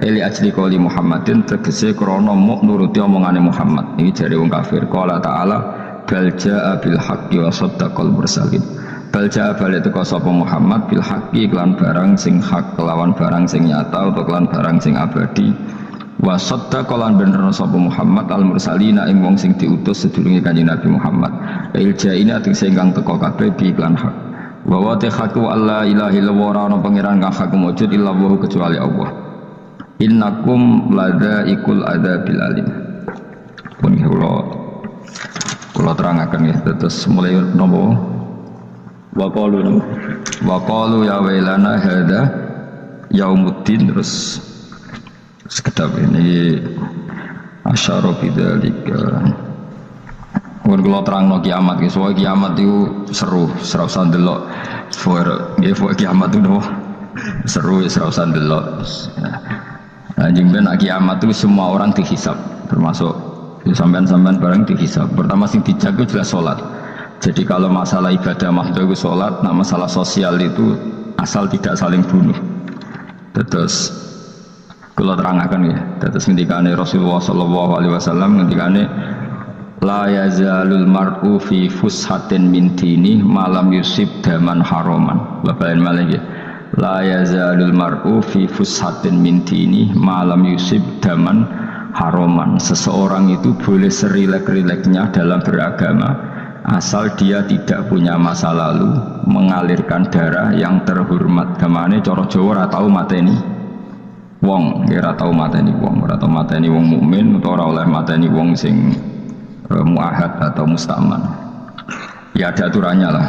Eli ajli qoli Muhammadin tegese krono nuruti omongane Muhammad. Ini jare wong kafir. Qala ta'ala bal jaa bil haqqi wa saddaqal mursalin. Bal jaa bali teko sapa Muhammad bil haqqi kelan barang sing hak kelawan barang sing nyata utawa kelan barang sing abadi. Wa saddaqalan bener sapa Muhammad al mursalina ing wong sing diutus sedurunge Kanjeng Nabi Muhammad. Il jaina tegese ingkang teko kabeh bi iklan hak. Wa wa tahaqqu alla ilaha illallah ana pangeran kang hak wujud illallah kecuali Allah. Innakum ladaikul adabil alim. Pun kula terangaken ya terus mulai nopo wa qalu ya wailana hadza yaumuddin terus sekedap ini asyara bidzalika. Mun kula terangno kiamat iki, soal kiamat itu seru, ora usah ndelok. Nggih, kiamat itu seru, ora usah ndelok. Anjing ben kiamat itu semua orang dihisab, termasuk sampean-sampean bareng dihisab. Pertama sing dijaga jelas salat. Jadi kalau masalah ibadah mahdoh itu salat, nah masalah sosial itu asal tidak saling bunuh. Terus kalau terangkan ya, terus ngendikane Rasulullah sallallahu alaihi wasallam ngendikane la yazalul mar'u fi fushatin min dini malam yusib daman haraman. Bapak malah ya. La yazalul mar'u fi fushatin min dini malam yusib daman haraman. Seseorang itu boleh serilek-rileknya dalam beragama asal dia tidak punya masa lalu mengalirkan darah yang terhormat. Gamane cara Jawa ora tau mateni wong, ora tau mateni wong, ora tau mateni wong mukmin utawa ora oleh mateni wong sing muahad atau mustaman. Ya ada aturannya lah.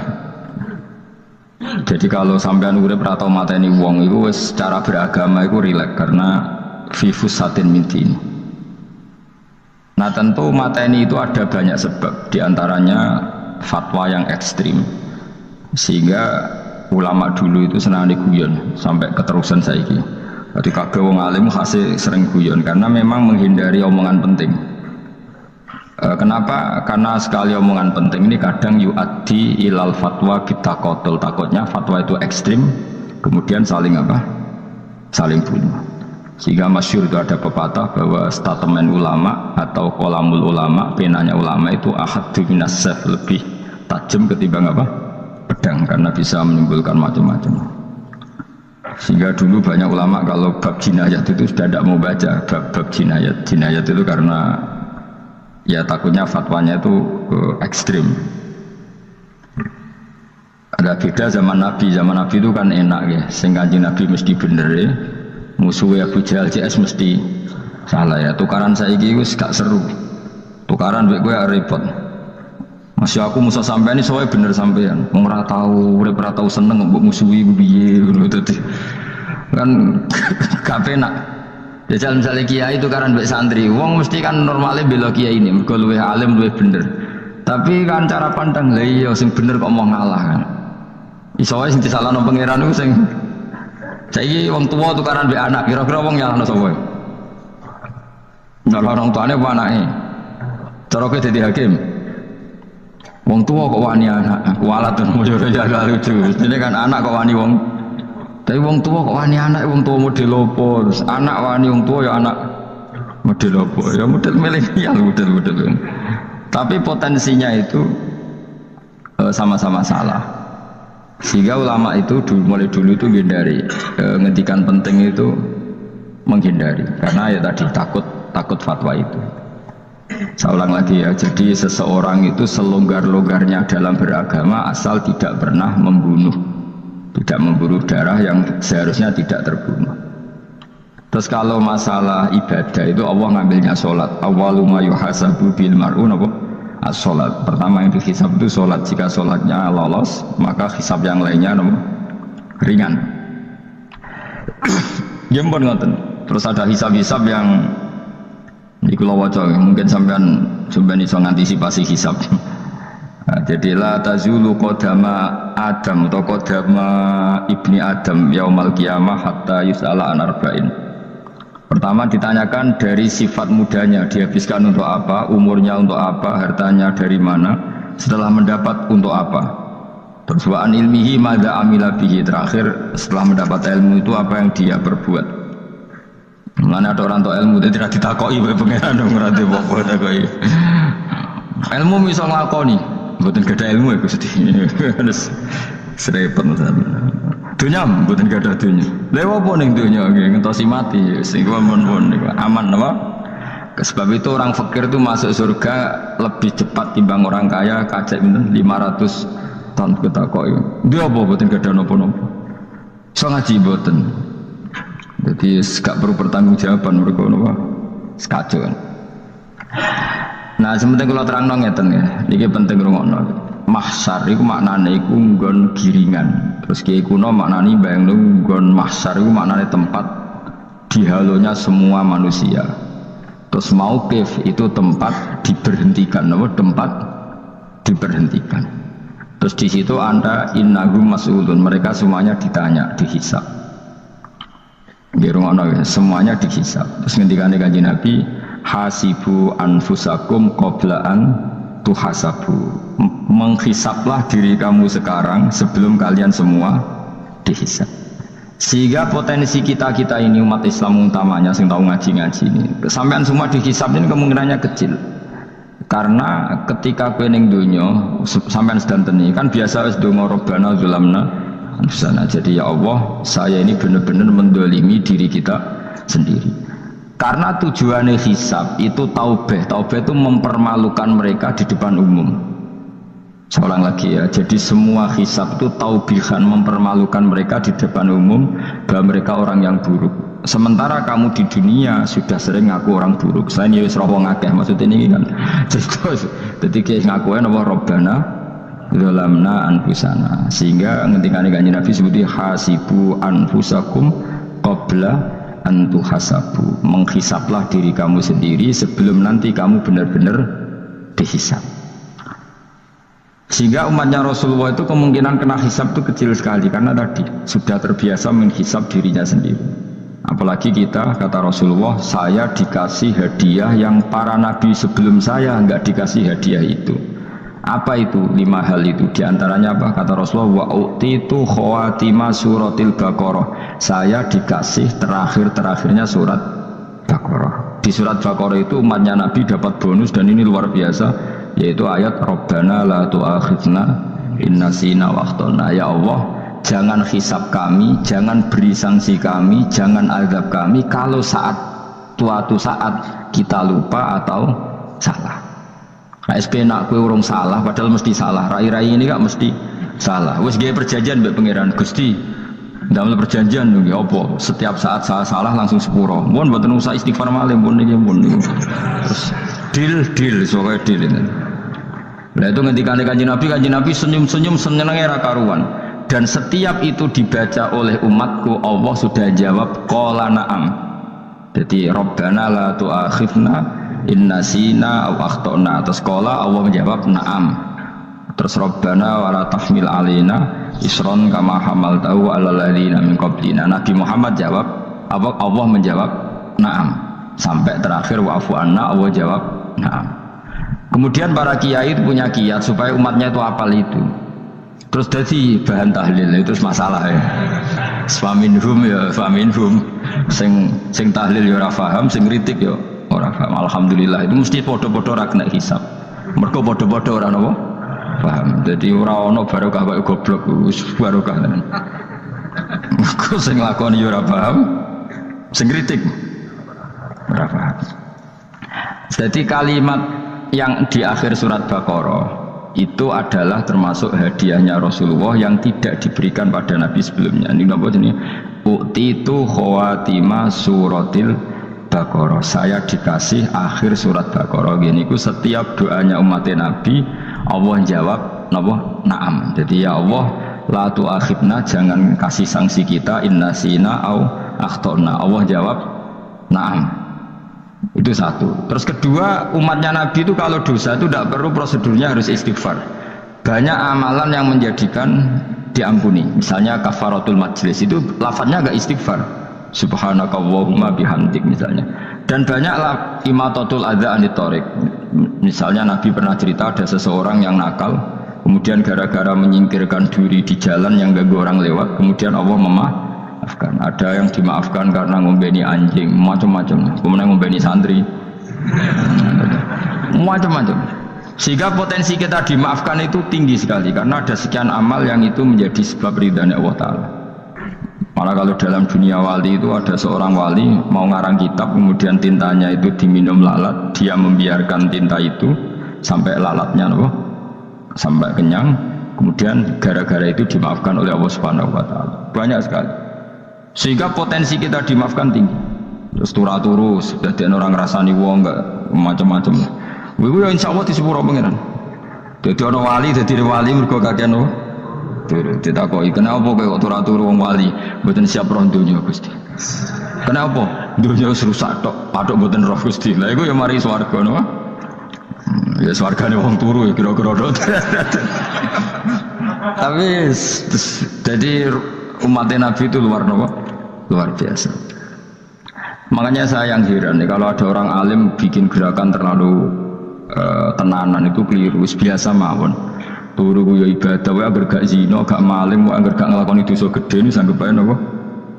Jadi kalau sampean urip ora tau mateni wong iku wis secara beragama iku rileks karena fifus satin mintin. Nah tentu mateni itu ada banyak sebab, diantaranya fatwa yang ekstrim, sehingga ulama dulu itu senang guyon sampai keterusan saiki. Jadi kabeh wong alim hasil sering guyon karena memang menghindari omongan penting. Kenapa? Karena sekali omongan penting ini kadang yu'addi ilal fatwa kita kotul, takutnya fatwa itu ekstrim, kemudian saling apa? Saling bunuh. Sehingga masyhur itu ada pepatah bahwa statement ulama atau kolamul ulama, penanya ulama itu ahaddu minas sayf, lebih tajam ketimbang apa? Pedang, karena bisa menimbulkan macam-macam. Sehingga dulu banyak ulama kalau bab jinayat itu sudah tidak mau baca bab jinayat. Jinayat itu karena ya takutnya fatwanya itu ekstrim. Ada beda zaman Nabi itu kan enak ya, sehingga Nabi mesti bener ya. Musuhnya Abu Jahal CS mesti salah ya. Tukaran saiki wis gak seru. Tukaran mek kowe repot. Masih aku musuh sampean iki soalnya bener sampean. Wong ora tau urip ora tau seneng mbok musuhi piye ngono dadi. Kan gak penak. Jajal misalnya kiai tukaran mek santri, wong mesti kan normalnya bela kiai ini, mergo luwih alim luwih bener. Tapi kan cara pandang lha iya sing bener kok mau ngalah kan. Iso wae sing disalahno pangeran iku sing saiki wong tua tukaran mbek anak, kira-kira wong nyalahno sapa? Nyalahno orang tuane apa anake? Cara kowe dadi hakim. Wong tua kok wani anak, kualat to model jaga lucu. Dene kan anak kok wani wong. Tapi wong tua kok wani anak, wong tua model opo? Terus anak wani wong tua ya anak model opo? Ya model milenial model. Tapi potensinya itu sama-sama salah. Sehingga ulama itu mulai dulu itu menghindari ngedikan penting itu menghindari karena ya tadi takut fatwa itu. Saya ulang lagi ya, jadi seseorang itu selonggar-longgarnya dalam beragama asal tidak pernah membunuh darah yang seharusnya tidak terbunuh. Terus kalau masalah ibadah itu Allah ngambilnya sholat, awwalu ma yuhasabu bil mar'u as-sholat. Pertama yang dihisab itu sholat. Jika sholatnya lolos, maka hisab yang lainnya ringan. Jempol ngoten. Terus ada hisab-hisab yang di kula waca mungkin sampean iso ngantisipasi hisab. Nah, jadi la tazulu qadama Adam atau qadama ibni Adam yaumal qiyamah hatta yus'ala an arba'in. Pertama ditanyakan dari sifat mudanya, dihabiskan untuk apa, umurnya untuk apa, hartanya dari mana, setelah mendapat untuk apa. Terus wa an ilmihi madza amila bihi, terakhir setelah mendapat ilmu itu apa yang dia perbuat. Mana ada orang tua ilmu tidak ditakoki oleh pangeran dong ora apa takoki. Ilmu bisa nglakoni, mboten gadah ilmu ya Gusti. Terus serepet dunya mboten gadah dunya. Lha opo ning dunya nggih ngentosi mati sing pun aman napa? Sebab itu orang fakir itu masuk surga lebih cepat timbang orang kaya kacek 500 tahun ketakoki. Dia apa mboten gadah napa-napa. So ngaji mboten. Jadi gak perlu pertanggungjawaban mereka napa? Sekacau. Nah, sementing kalau terang ngeten ya. Iki penting rungokno. Mahsyar iku maknane iku nggon giringan. Terus kiai kuno maknane bayangno nggon mahsyar iku maknane tempat dihalonya semua manusia. Terus mauqif itu tempat diberhentikan, napa? Tempat diberhentikan. Terus di situ Anda innahum mas'ulun, mereka semuanya ditanya, dihisab. Semuanya dihisab. Terus ngendikane Kanjeng Nabi, hasibu anfusakum qabla an tuhasabu. Menghisablah diri kamu sekarang sebelum kalian semua dihisab. Sehingga potensi kita ini umat Islam utamanya sing tahu ngaji-ngaji ini, sampean semua dihisab ini kemungkinannya kecil. Karena ketika kowe ning donya sampean sedanten iki kan biasa wis donga Rabbana zalamna anfusana. Jadi ya Allah, saya ini benar-benar mendolimi diri kita sendiri. Karena tujuannya hisab itu taubah. Taubah itu mempermalukan mereka di depan umum. Seorang lagi ya, jadi semua hisab itu taubihan, mempermalukan mereka di depan umum bahwa mereka orang yang buruk. Sementara kamu di dunia sudah sering ngaku orang buruk. Saya ini wis roh ngakeh maksudnya ini kan. Jadi kayak ngakuin apa Rabbana zalamna anfusana. Sehingga ngendikane Kanjeng Nabi sebuti hasibu anfusakum qabla antu hasabu, menghisaplah diri kamu sendiri sebelum nanti kamu benar-benar dihisap. Sehingga umatnya Rasulullah itu kemungkinan kena hisap itu kecil sekali karena tadi sudah terbiasa menghisap dirinya sendiri. Apalagi kita, kata Rasulullah, saya dikasih hadiah yang para nabi sebelum saya enggak dikasih hadiah itu. Apa itu? 5 hal itu. Di antaranya apa? Kata Rasulullah, wa utitu khawatima suratil Baqarah. Saya dikasih terakhirnya surat Baqarah. Di surat Baqarah itu umatnya Nabi dapat bonus dan ini luar biasa, yaitu ayat Rabbana la tu'akhidna in nasina wa akhtana. Ya Allah, jangan hisab kami, jangan beri sanksi kami, jangan azab kami kalau suatu saat kita lupa atau salah. Nah, SP nak kue urung salah, padahal mesti salah. Rai-rai ini gak mesti salah. Wes gaya perjanjian mbek pangeran Gusti. Dalam perjanjian nggih apa? Setiap saat saya salah langsung sepuro. Mohon mboten usah istighfar malih pun niki pun. Terus deal soalnya deal ini. Nah itu ngendikane Kanjeng Nabi senyum-senyum senenge ra karuan. Dan setiap itu dibaca oleh umatku, Allah sudah jawab qala na'am. Jadi Rabbana la tu'akhidna inna sina aw akhtana. Terus qala Allah menjawab na'am. Terus Rabbana wala tahmil alaina isron kama hamaltahu alal ladzina min qablina. Nabi Muhammad jawab apa? Allah menjawab na'am. Sampai terakhir wa'fu anna, Allah jawab na'am. Kemudian para kiai itu punya kiat supaya umatnya itu hafal itu. Terus jadi bahan tahlil itu masalah ya. Faminhum ya faminhum sing tahlil ya ora paham, sing kritik ya ora paham. Alhamdulillah itu mesti podo-podo ora kena hisab. Mergo podo-podo ora napa paham. Jadi ora ono barokah kaya goblok wis barokah tenan. Mergo sing lakoni ya ora paham, sing kritik ora paham. Jadi kalimat yang di akhir surat Baqarah itu adalah termasuk hadiahnya Rasulullah yang tidak diberikan pada Nabi sebelumnya. Ini apa ini? Utitu khawatima suratil Baqarah. Saya dikasih akhir surat Baqarah. Gini ku setiap doanya umat Nabi Allah jawab napa? Na'am. Jadi ya Allah, la tu'akhidna, jangan kasih sanksi kita inna sina au akhtana. Allah jawab na'am. Itu satu. Terus kedua, umatnya Nabi itu kalau dosa itu tidak perlu prosedurnya harus istighfar. Banyak amalan yang menjadikan diampuni. Misalnya kafaratul majlis itu lafadznya agak istighfar. Subhanakallahumma bihamdik misalnya. Dan banyaklah imatatul adza anit thoriq. Misalnya Nabi pernah cerita ada seseorang yang nakal, kemudian gara-gara menyingkirkan duri di jalan yang ganggu orang lewat, kemudian Allah memaafkan. Ada yang dimaafkan karena ngombeni anjing, macam-macam. Kemudian ngombeni santri, macam-macam. Sehingga potensi kita dimaafkan itu tinggi sekali karena ada sekian amal yang itu menjadi sebab ridhanya Allah Ta'ala. Malah kalau dalam dunia wali itu ada seorang wali mau ngarang kitab, kemudian tintanya itu diminum lalat, dia membiarkan tinta itu sampai lalatnya sampai kenyang, kemudian gara-gara itu dimaafkan oleh Allah Subhanahu wa Ta'ala. Banyak sekali. Sehingga potensi kita dimaafkan tinggi. Terus turu sudah ada orang rasani wong enggak macam-macam. Wiku ya insyaallah disepuro pangeran. Dadi ana wali mergo kakean turu. Ditakoki, "Kenapa kowe kok turu wong wali? Mboten siap roh donya, Gusti." "Kenapa? Donya wis rusak tok, patok mboten roh Gusti." Lah iku ya mari swarga no. Ya swargane wong turu ya kira-kira tok. Tapi jadi umat Nabi itu luar biasa. Makanya saya yang heran nih, kalau ada orang alim bikin gerakan terlalu tenanan itu keliru, biasa mawon. Turu ku ya ibadah, wae agar gak zina, gak maling, wae agar gak nglakoni dosa gedhe ini sanggep ae napa?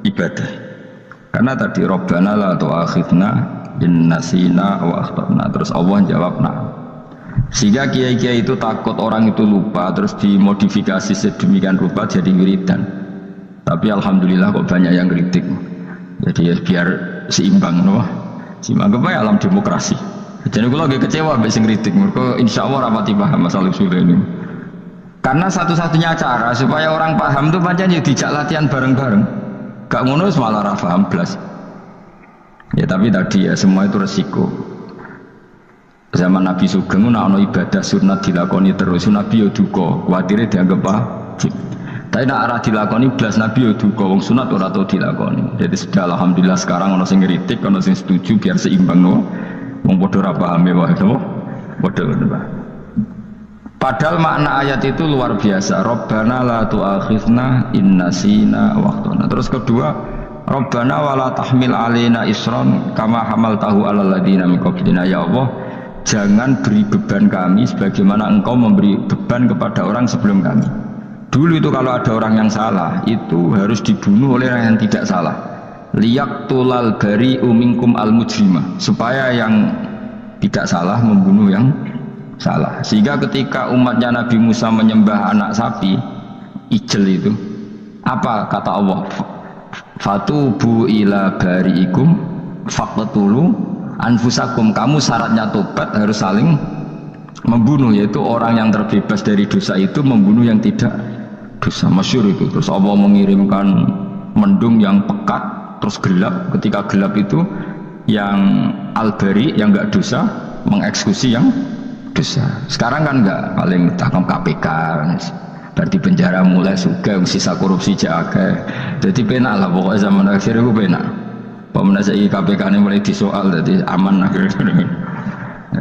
Ibadah. Karena tadi Rabbana la tu'akhidna in nasina wa akhtana. Terus Allah jawab nah. Sehingga kiai-kiai itu takut orang itu lupa, terus dimodifikasi sedemikian rupa jadi wiridan. Tapi alhamdulillah kok banyak yang kritik. Jadi ya biar seimbang no. Seimbang apa alam demokrasi. Jadi kalau lagi kecewa mbek sing kritik, mergo insyaallah rapati paham masalah usul ini. Karena satu-satunya cara supaya orang paham itu pancen ya dijak latihan bareng-bareng. Gak ngono malah ra paham blas. Ya tapi tadi ya semua itu resiko. Zaman Nabi Sugeng ana ibadah sunat dilakoni terus Nabi yo duka, kuwatire dianggap wajib. Tapi nek ora dilakoni blas Nabi yo duka, wong sunat ora tau dilakoni. Jadi sudah alhamdulillah sekarang ana sing ngritik, ana sing setuju biar seimbang no. Wong padha ora paham wae no. Padha ngono. Padahal makna ayat itu luar biasa. Rabbana la tu'akhidna in nasina wa akhtana. Terus kedua, Rabbana wala tahmil alaina isron kama hamaltahu alal ladina min qablina. Ya Allah, jangan beri beban kami sebagaimana Engkau memberi beban kepada orang sebelum kami. Dulu itu kalau ada orang yang salah, itu harus dibunuh oleh orang yang tidak salah. Liyaqtulal bari'u minkum al mujrima. Supaya yang tidak salah membunuh yang salah. Sehingga ketika umatnya Nabi Musa menyembah anak sapi ijel itu, apa kata Allah? Fatubu ila bari'ikum faqtulu anfusakum. Kamu syaratnya tobat harus saling membunuh, yaitu orang yang terbebas dari dosa itu membunuh yang tidak dosa. Masyhur itu. Terus Allah mengirimkan mendung yang pekat terus gelap. Ketika gelap itu yang al-bari yang enggak dosa mengeksekusi yang dosa. Sekarang kan enggak, paling takam KPK berarti penjara mulai suka sisa korupsi jaga. Jadi penak lah pokoknya zaman akhir itu penak. Pemenang saya KPK ini mulai disoal jadi aman akhirnya.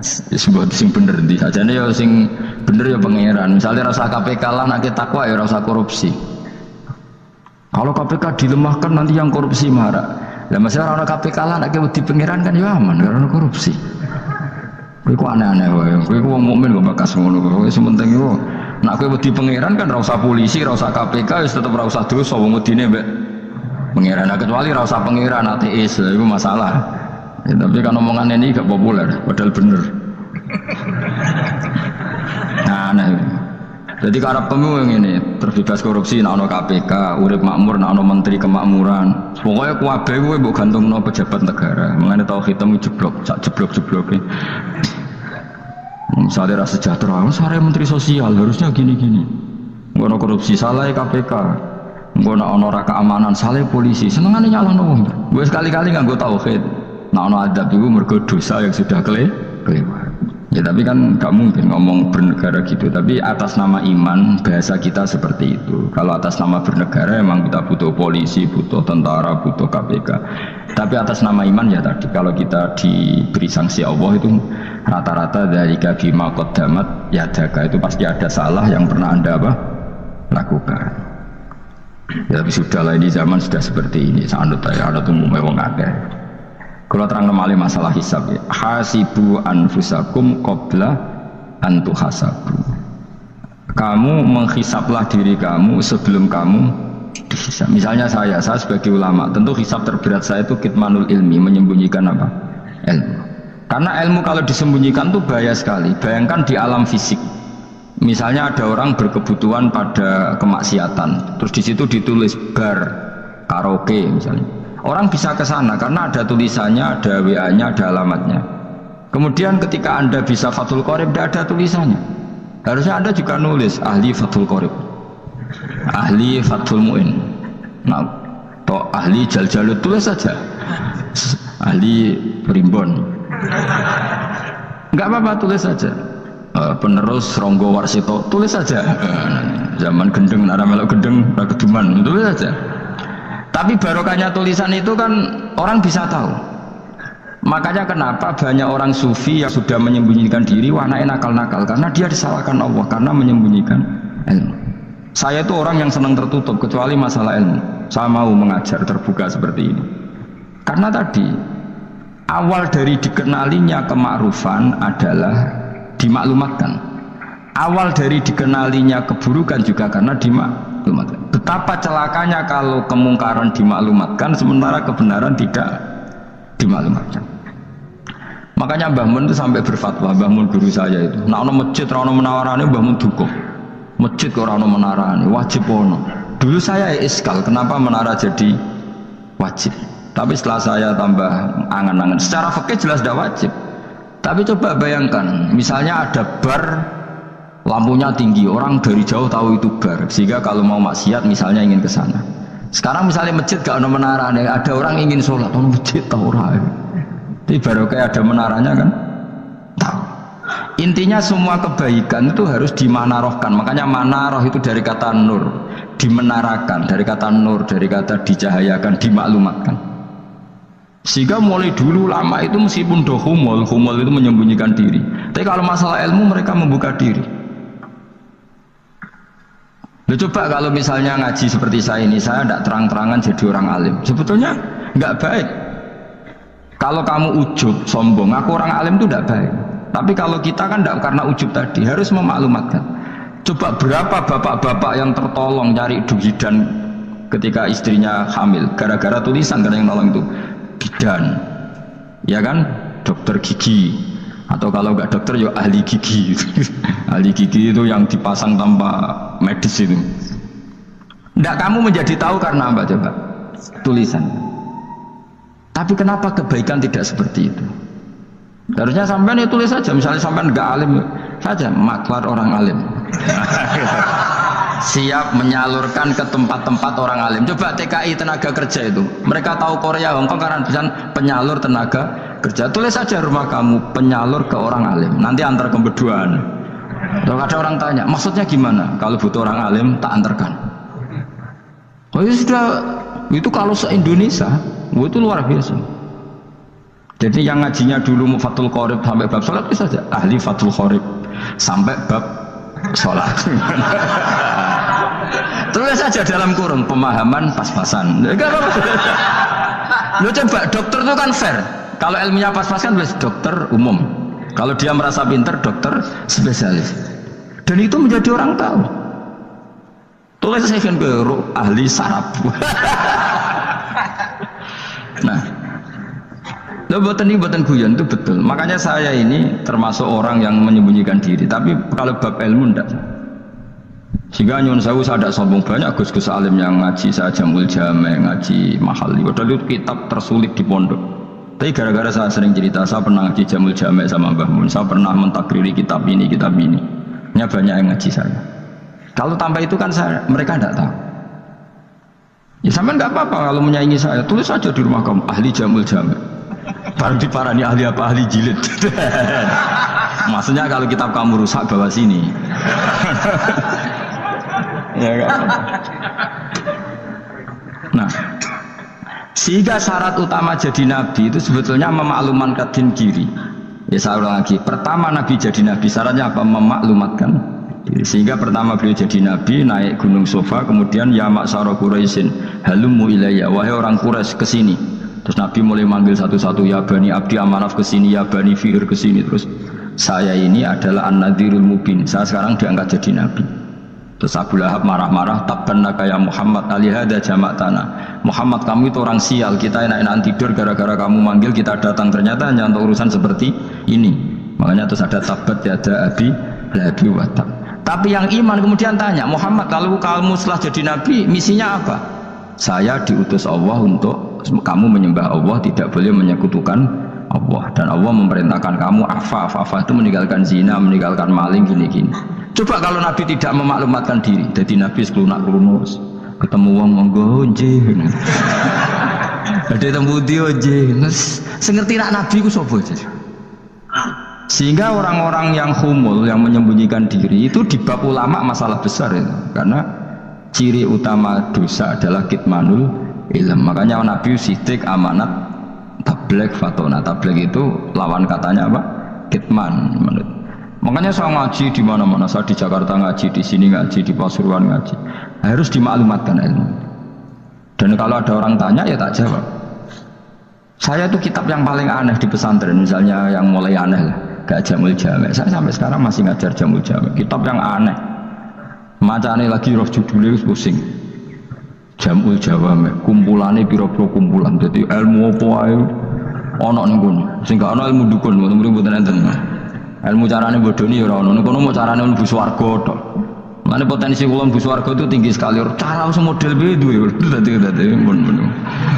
Sebuah sing bener di saja nih ya sing bener ya pangeran. Misalnya rasa KPK lah nak takwa ya rasa korupsi. Kalau KPK dilemahkan nanti yang korupsi marah. Lah masalah orang KPK lah nak di pangeran kan ya aman karena korupsi. Kowe aneh-aneh wae. Kowe wong mukmin kok bakas ngono. Kowe sementing iku nek kowe wedi pangeran kan ra usah polisi, ra usah KPK, wis tetep ra usah dosa wong wedine mbek pangeran. Nah, kecuali ra usah pangeran ateis, iku masalah. Ya, tapi kan omongan ini gak populer, padahal bener. Nah, aneh. Jadi karena pemimpin ini terbebas korupsi, nak ono KPK, urip makmur, nak ono menteri kemakmuran. Pokoknya kuabe gue bukan gantung no pejabat negara. Mengenai tahu hitam jeblok, sak jeblok. Misalnya rasa sejahtera, saya menteri sosial harusnya gini-gini. Gue no korupsi salah KPK, gue no ono keamanan salah polisi. Senengannya nyalah no. Gue sekali-kali nggak gue tahu hit. Nah ono adab itu mergo dosa yang sudah kelewat. Ya tapi kan gak mungkin ngomong bernegara gitu. Tapi atas nama iman bahasa kita seperti itu. Kalau atas nama bernegara emang kita butuh polisi, butuh tentara, butuh KPK. Tapi atas nama iman ya tadi kalau kita diberi sanksi Allah itu rata-rata dari bima qaddamat yadaka itu pasti ada salah yang pernah Anda lakukan. Ya tapi sudahlah ini zaman sudah seperti ini. Sangat ada tunggu mewong akeh. Kalau terang kembali masalah hisab ya. Hasibu anfusakum qabla antu hasabu. Kamu menghisablah diri kamu sebelum kamu dihisab. Misalnya saya sebagai ulama, tentu hisab terberat saya itu kitmanul ilmi, menyembunyikan apa? Ilmu. Karena ilmu kalau disembunyikan itu bahaya sekali. Bayangkan di alam fisik. Misalnya ada orang berkebutuhan pada kemaksiatan, terus di situ ditulis bar, karaoke misalnya. Orang bisa ke sana karena ada tulisannya, ada WA-nya, ada alamatnya. Kemudian ketika Anda bisa Fathul Qorib, tidak ada tulisannya. Harusnya Anda juga nulis ahli Fathul Qorib, ahli Fathul Mu'in, nah, atau ahli Jaljalut, tulis saja ahli Primbon. Enggak apa-apa, tulis saja. Penerus Ronggo Warsito, tulis saja. Zaman gendeng, nara melok gendeng, rakeduman, tulis saja. Tapi barokahnya tulisan itu kan orang bisa tahu. Makanya kenapa banyak orang sufi yang sudah menyembunyikan diri, wananya nakal-nakal karena dia disalahkan Allah karena menyembunyikan ilmu. Saya itu orang yang senang tertutup kecuali masalah ilmu. Saya mau mengajar terbuka seperti ini. Karena tadi awal dari dikenalinya kemakrufan adalah dimaklumatkan. Awal dari dikenalinya keburukan juga karena dimaklumatkan. Betapa celakanya kalau kemungkaran dimaklumatkan sementara kebenaran tidak dimaklumatkan. Makanya Mbah Mun itu sampai berfatwa, Mbah Mun guru saya itu. Nah, ono masjid ora ono menawarane Mbah Mun dukuh. Masjid kok ora ono menarane, wajib ono. Dulu saya iskal, kenapa menara jadi wajib? Tapi setelah saya tambah angan-angan, secara fikih jelas tidak wajib. Tapi coba bayangkan, misalnya ada bar lampunya tinggi, orang dari jauh tahu itu bar, sehingga kalau mau maksiat misalnya ingin ke sana. Sekarang misalnya masjid gak ada menara, ada orang ingin sholat, oh masjid tahu orang. Tapi baru kayak ada menaranya kan, tahu. Intinya semua kebaikan itu harus dimanarohkan. Makanya manaroh itu dari kata nur, dimenarakan, dari kata nur, dari kata dicahayakan, dimaklumatkan. Sehingga mulai dulu lama itu meskipun humul itu menyembunyikan diri. Tapi kalau masalah ilmu mereka membuka diri. Loh, coba kalau misalnya ngaji seperti saya ini, saya tidak terang-terangan jadi orang alim. Sebetulnya nggak baik. Kalau kamu ujub, sombong, aku orang alim itu tidak baik. Tapi kalau kita kan tidak karena ujub tadi, harus memaklumatkan. Coba berapa bapak-bapak yang tertolong nyari bidan ketika istrinya hamil, gara-gara tulisan karena yang nolong itu bidan, ya kan, dokter gigi, atau kalau nggak dokter ya ahli gigi. Ahli gigi itu yang dipasang tanpa medis itu. Tidak kamu menjadi tahu karena apa coba? Tulisan. Tapi kenapa kebaikan tidak seperti itu? Harusnya sampean ya tulis saja, misalnya sampean nggak alim saja, maklar orang alim. Siap menyalurkan ke tempat-tempat orang alim. Coba TKI tenaga kerja itu, mereka tahu Korea, Hongkong karena bisa penyalur tenaga kerja. Tulis saja rumah kamu penyalur ke orang alim. Nanti antar kembeduan. Kalau ada orang tanya, maksudnya gimana? Kalau butuh orang alim, tak antarkan. Oh ya sudah, itu kalau se-Indonesia, itu luar biasa. Jadi yang ngajinya dulu Fathul Qorib sampai bab sholat itu saja, ahli Fathul Qorib sampai bab sholat. Tulis saja dalam kurung pemahaman pas-pasan. Lo coba dokter itu kan fair. Kalau ilmunya pas-pasan wes dokter umum. Kalau dia merasa pinter dokter spesialis. Dan itu menjadi orang tahu. Tulis saya kan ke ahli saraf. Nah, lo buatan guyon itu betul. Makanya saya ini termasuk orang yang menyembunyikan diri. Tapi kalau bab ilmu enggak. Sehingga nyun saya tidak sombong, banyak gus-gus alim yang ngaji saya Jamul Jame, ngaji Mahali. Padahal itu kitab tersulit di pondok. Tapi gara-gara saya sering cerita, saya pernah ngaji Jamul Jame sama Mbah Mun. Saya pernah mentakriri kitab ini, kitab ini. Nya banyak yang ngaji saya. Kalau tanpa itu kan mereka tidak tahu. Ya sampai nggak apa-apa kalau menyaingi saya, tulis saja di rumah kamu ahli Jamul Jame. Baru diparani ahli apa, ahli jilid. Maksudnya kalau kitab kamu rusak bawa sini. Ya kan? Nah, sehingga syarat utama jadi nabi itu sebetulnya memaklumatkan diri. Ya saya ulang lagi, pertama nabi jadi nabi syaratnya apa? Memaklumatkan diri. Sehingga pertama beliau jadi nabi naik gunung Sofa, kemudian ya maksara Quraisyin halummu ilayya, wahai orang Quraisy kesini. Terus nabi mulai manggil satu-satu, ya bani Abdi Amanaf kesini, ya bani Fihr kesini. Terus saya ini adalah an-nadhirul mubin, saya sekarang diangkat jadi nabi. Terus Abu Lahab marah-marah, tabbannaka ya Muhammad alihada jama'tana. Muhammad kamu itu orang sial, kita enak-enakan tidur gara-gara kamu manggil kita datang, ternyata hanya untuk urusan seperti ini. Makanya terus ada tabbat yada abi labi watab. Tapi yang iman kemudian tanya, Muhammad kalau kamu setelah jadi nabi misinya apa? Saya diutus Allah untuk kamu menyembah Allah, tidak boleh menyekutukan Allah, dan Allah memerintahkan kamu afaf itu meninggalkan zina, meninggalkan maling, gini-gini. Coba kalau Nabi tidak memaklumatkan diri, jadi Nabi selunak-lunus, ketemu wong monggo nggih. Ada temu dia nggih. Sengerti nak Nabi ku sapa aja. Sehingga orang-orang yang humul, yang menyembunyikan diri itu di bab ulama masalah besar itu. Karena ciri utama dosa adalah kitmanul ilm. Makanya Nabi sidik amanat tabligh fatona. Tabligh itu lawan katanya apa? Kitman. Makanya saya ngaji di mana-mana, saya di Jakarta ngaji, di sini ngaji, di Pasuruan ngaji. Harus dimaklumatkan ilmu. Dan kalau ada orang tanya ya tak jawab. Saya itu kitab yang paling aneh di pesantren, misalnya yang mulai aneh lah. gak jamul jamek. Saya sampai sekarang masih ngajar jamul jamek. Kitab yang aneh. Macane lagi roh judulnya pusing. Jamul jamek, kumpulane pira-pira kumpulan. Jadi ilmu apa ae ana ning kono. Sing gak ana ilmu dukun, mboten enten. Ilmu carane bodoni ya ora ana. Ning kono mau carane mlebu swarga tok. Mane potensi kula mlebu swarga itu tinggi sekali. Cara semodel piye duwe. Dadi mun.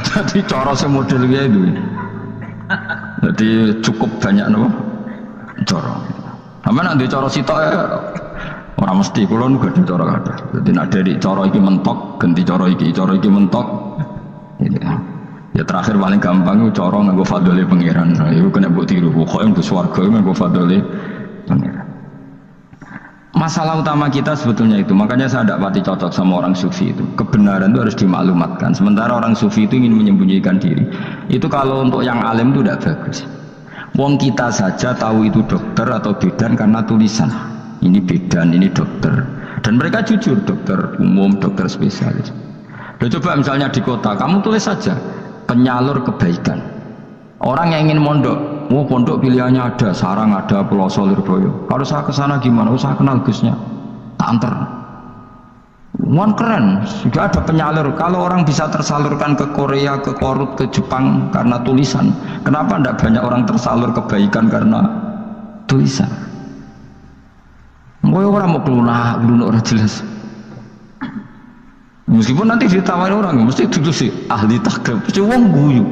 Dadi cara semodel piye duwe. Jadi cukup banyak nopo cara. Sama nak di cara sitok ya orang mesti kulon gak ada cara ada. Jadi nak dari cara iki mentok ganti cara iki mentok. Gitu. Ya terakhir paling gampang itu cara nganggo fadhole pangeran. Nah, itu kena mbok tiru. Pokoke mlebu swarga nganggo fadhole pangeran. Masalah utama kita sebetulnya itu, makanya saya tidak pati cocok sama orang sufi itu. Kebenaran itu harus dimaklumatkan. Sementara orang sufi itu ingin menyembunyikan diri. Itu kalau untuk yang alim itu tidak bagus. Wong kita saja tahu itu dokter atau bidan karena tulisan. Ini bidan, ini dokter. Dan mereka jujur, dokter umum, dokter spesialis. Loh, coba misalnya di kota, kamu tulis saja penyalur kebaikan. Orang yang ingin mondok, pondok pilihannya ada, Sarang ada, Pulau Lirboyo. Kalau saya ke sana gimana? Saya kenal Gusnya, tak anter. Wan keren, sudah ada penyalur. Kalau orang bisa tersalurkan ke Korea, ke Korut, ke Jepang karena tulisan, kenapa tidak banyak orang tersalur kebaikan karena tulisan? Mau orang mau kelunak orang jelas. Meskipun nanti ditawari orang, mesti dulu sih ahli takrib, mesti wong guyu.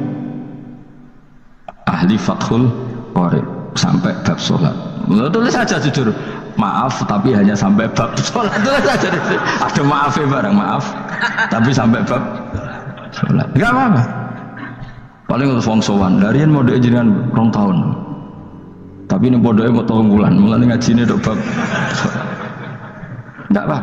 Ahli Fathul Qorib sampai bab sholat. Tulis saja jujur, maaf tapi hanya sampai bab sholat. Tulis saja, ada maafnya barang maaf, tapi sampai bab sholat. Enggak apa-apa. Paling untuk wong sowan, darian mau jenengan 2 tahun. Tapi ini bodohnya mau 3 bulan, mulai ngajinya dok bab sholat. Enggak apa.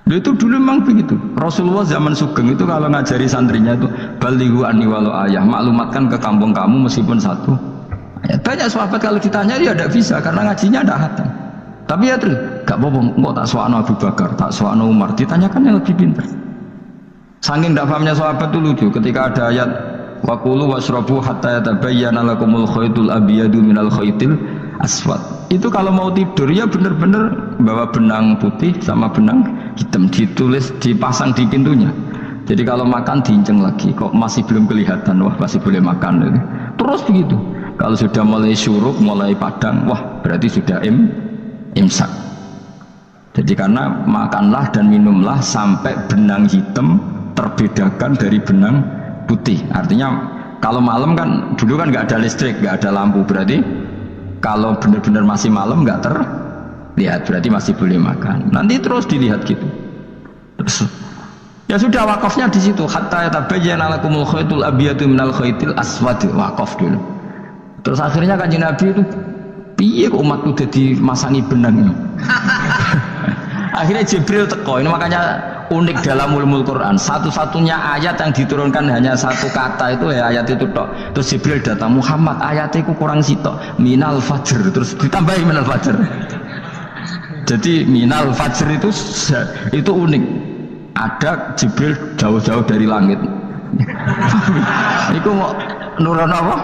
Itu dulu memang begitu. Rasulullah zaman Sugeng itu kalau ngajari santrinya itu balighu anni walau ayah, maklumatkan ke kampung kamu meskipun 1 ayat. Banyak sahabat kalau ditanya ya tidak bisa karena ngajinya ada hatam. Tapi ya terus gak apa-apa, kok tak soal Abu Bakar, tak soal Umar, ditanyakan yang lebih pintar. Saking tidak pahamnya sahabat itu lucu ketika ada ayat waqulu wasrabu hatta yatabayyana lakumul khaytul abyadu minal khaytil aswad. Itu kalau mau tidur ya benar-benar bawa benang putih sama benang hitam, ditulis, dipasang di pintunya. Jadi kalau makan diinceng lagi, kok masih belum kelihatan, wah masih boleh makan. Terus begitu. Kalau sudah mulai syuruk, mulai padang, wah berarti sudah imsak. Jadi karena makanlah dan minumlah sampai benang hitam terbedakan dari benang putih. Artinya kalau malam kan dulu kan nggak ada listrik, nggak ada lampu, berarti kalau benar-benar masih malam nggak terlihat, berarti masih boleh makan. Nanti terus dilihat gitu. Terus ya sudah wakafnya di situ. Hatta yatabayyana lakumul khaytul abyadu minal khaytil aswad, wakaf dulu. Terus akhirnya Kanjeng Nabi itu piye kok umatku dadi masangi benang. Akhirnya Jibril teko. Ini makanya unik dalam ulumul Quran, satu-satunya ayat yang diturunkan hanya 1 kata itu ya ayat itu tok. Terus Jibril datang, Muhammad ayatnya itu kurang sitok, minal fajr, terus ditambahi minal fajr. Jadi minal fajr itu unik. Ada Jibril jauh-jauh dari langit. Itu mau nurun apa?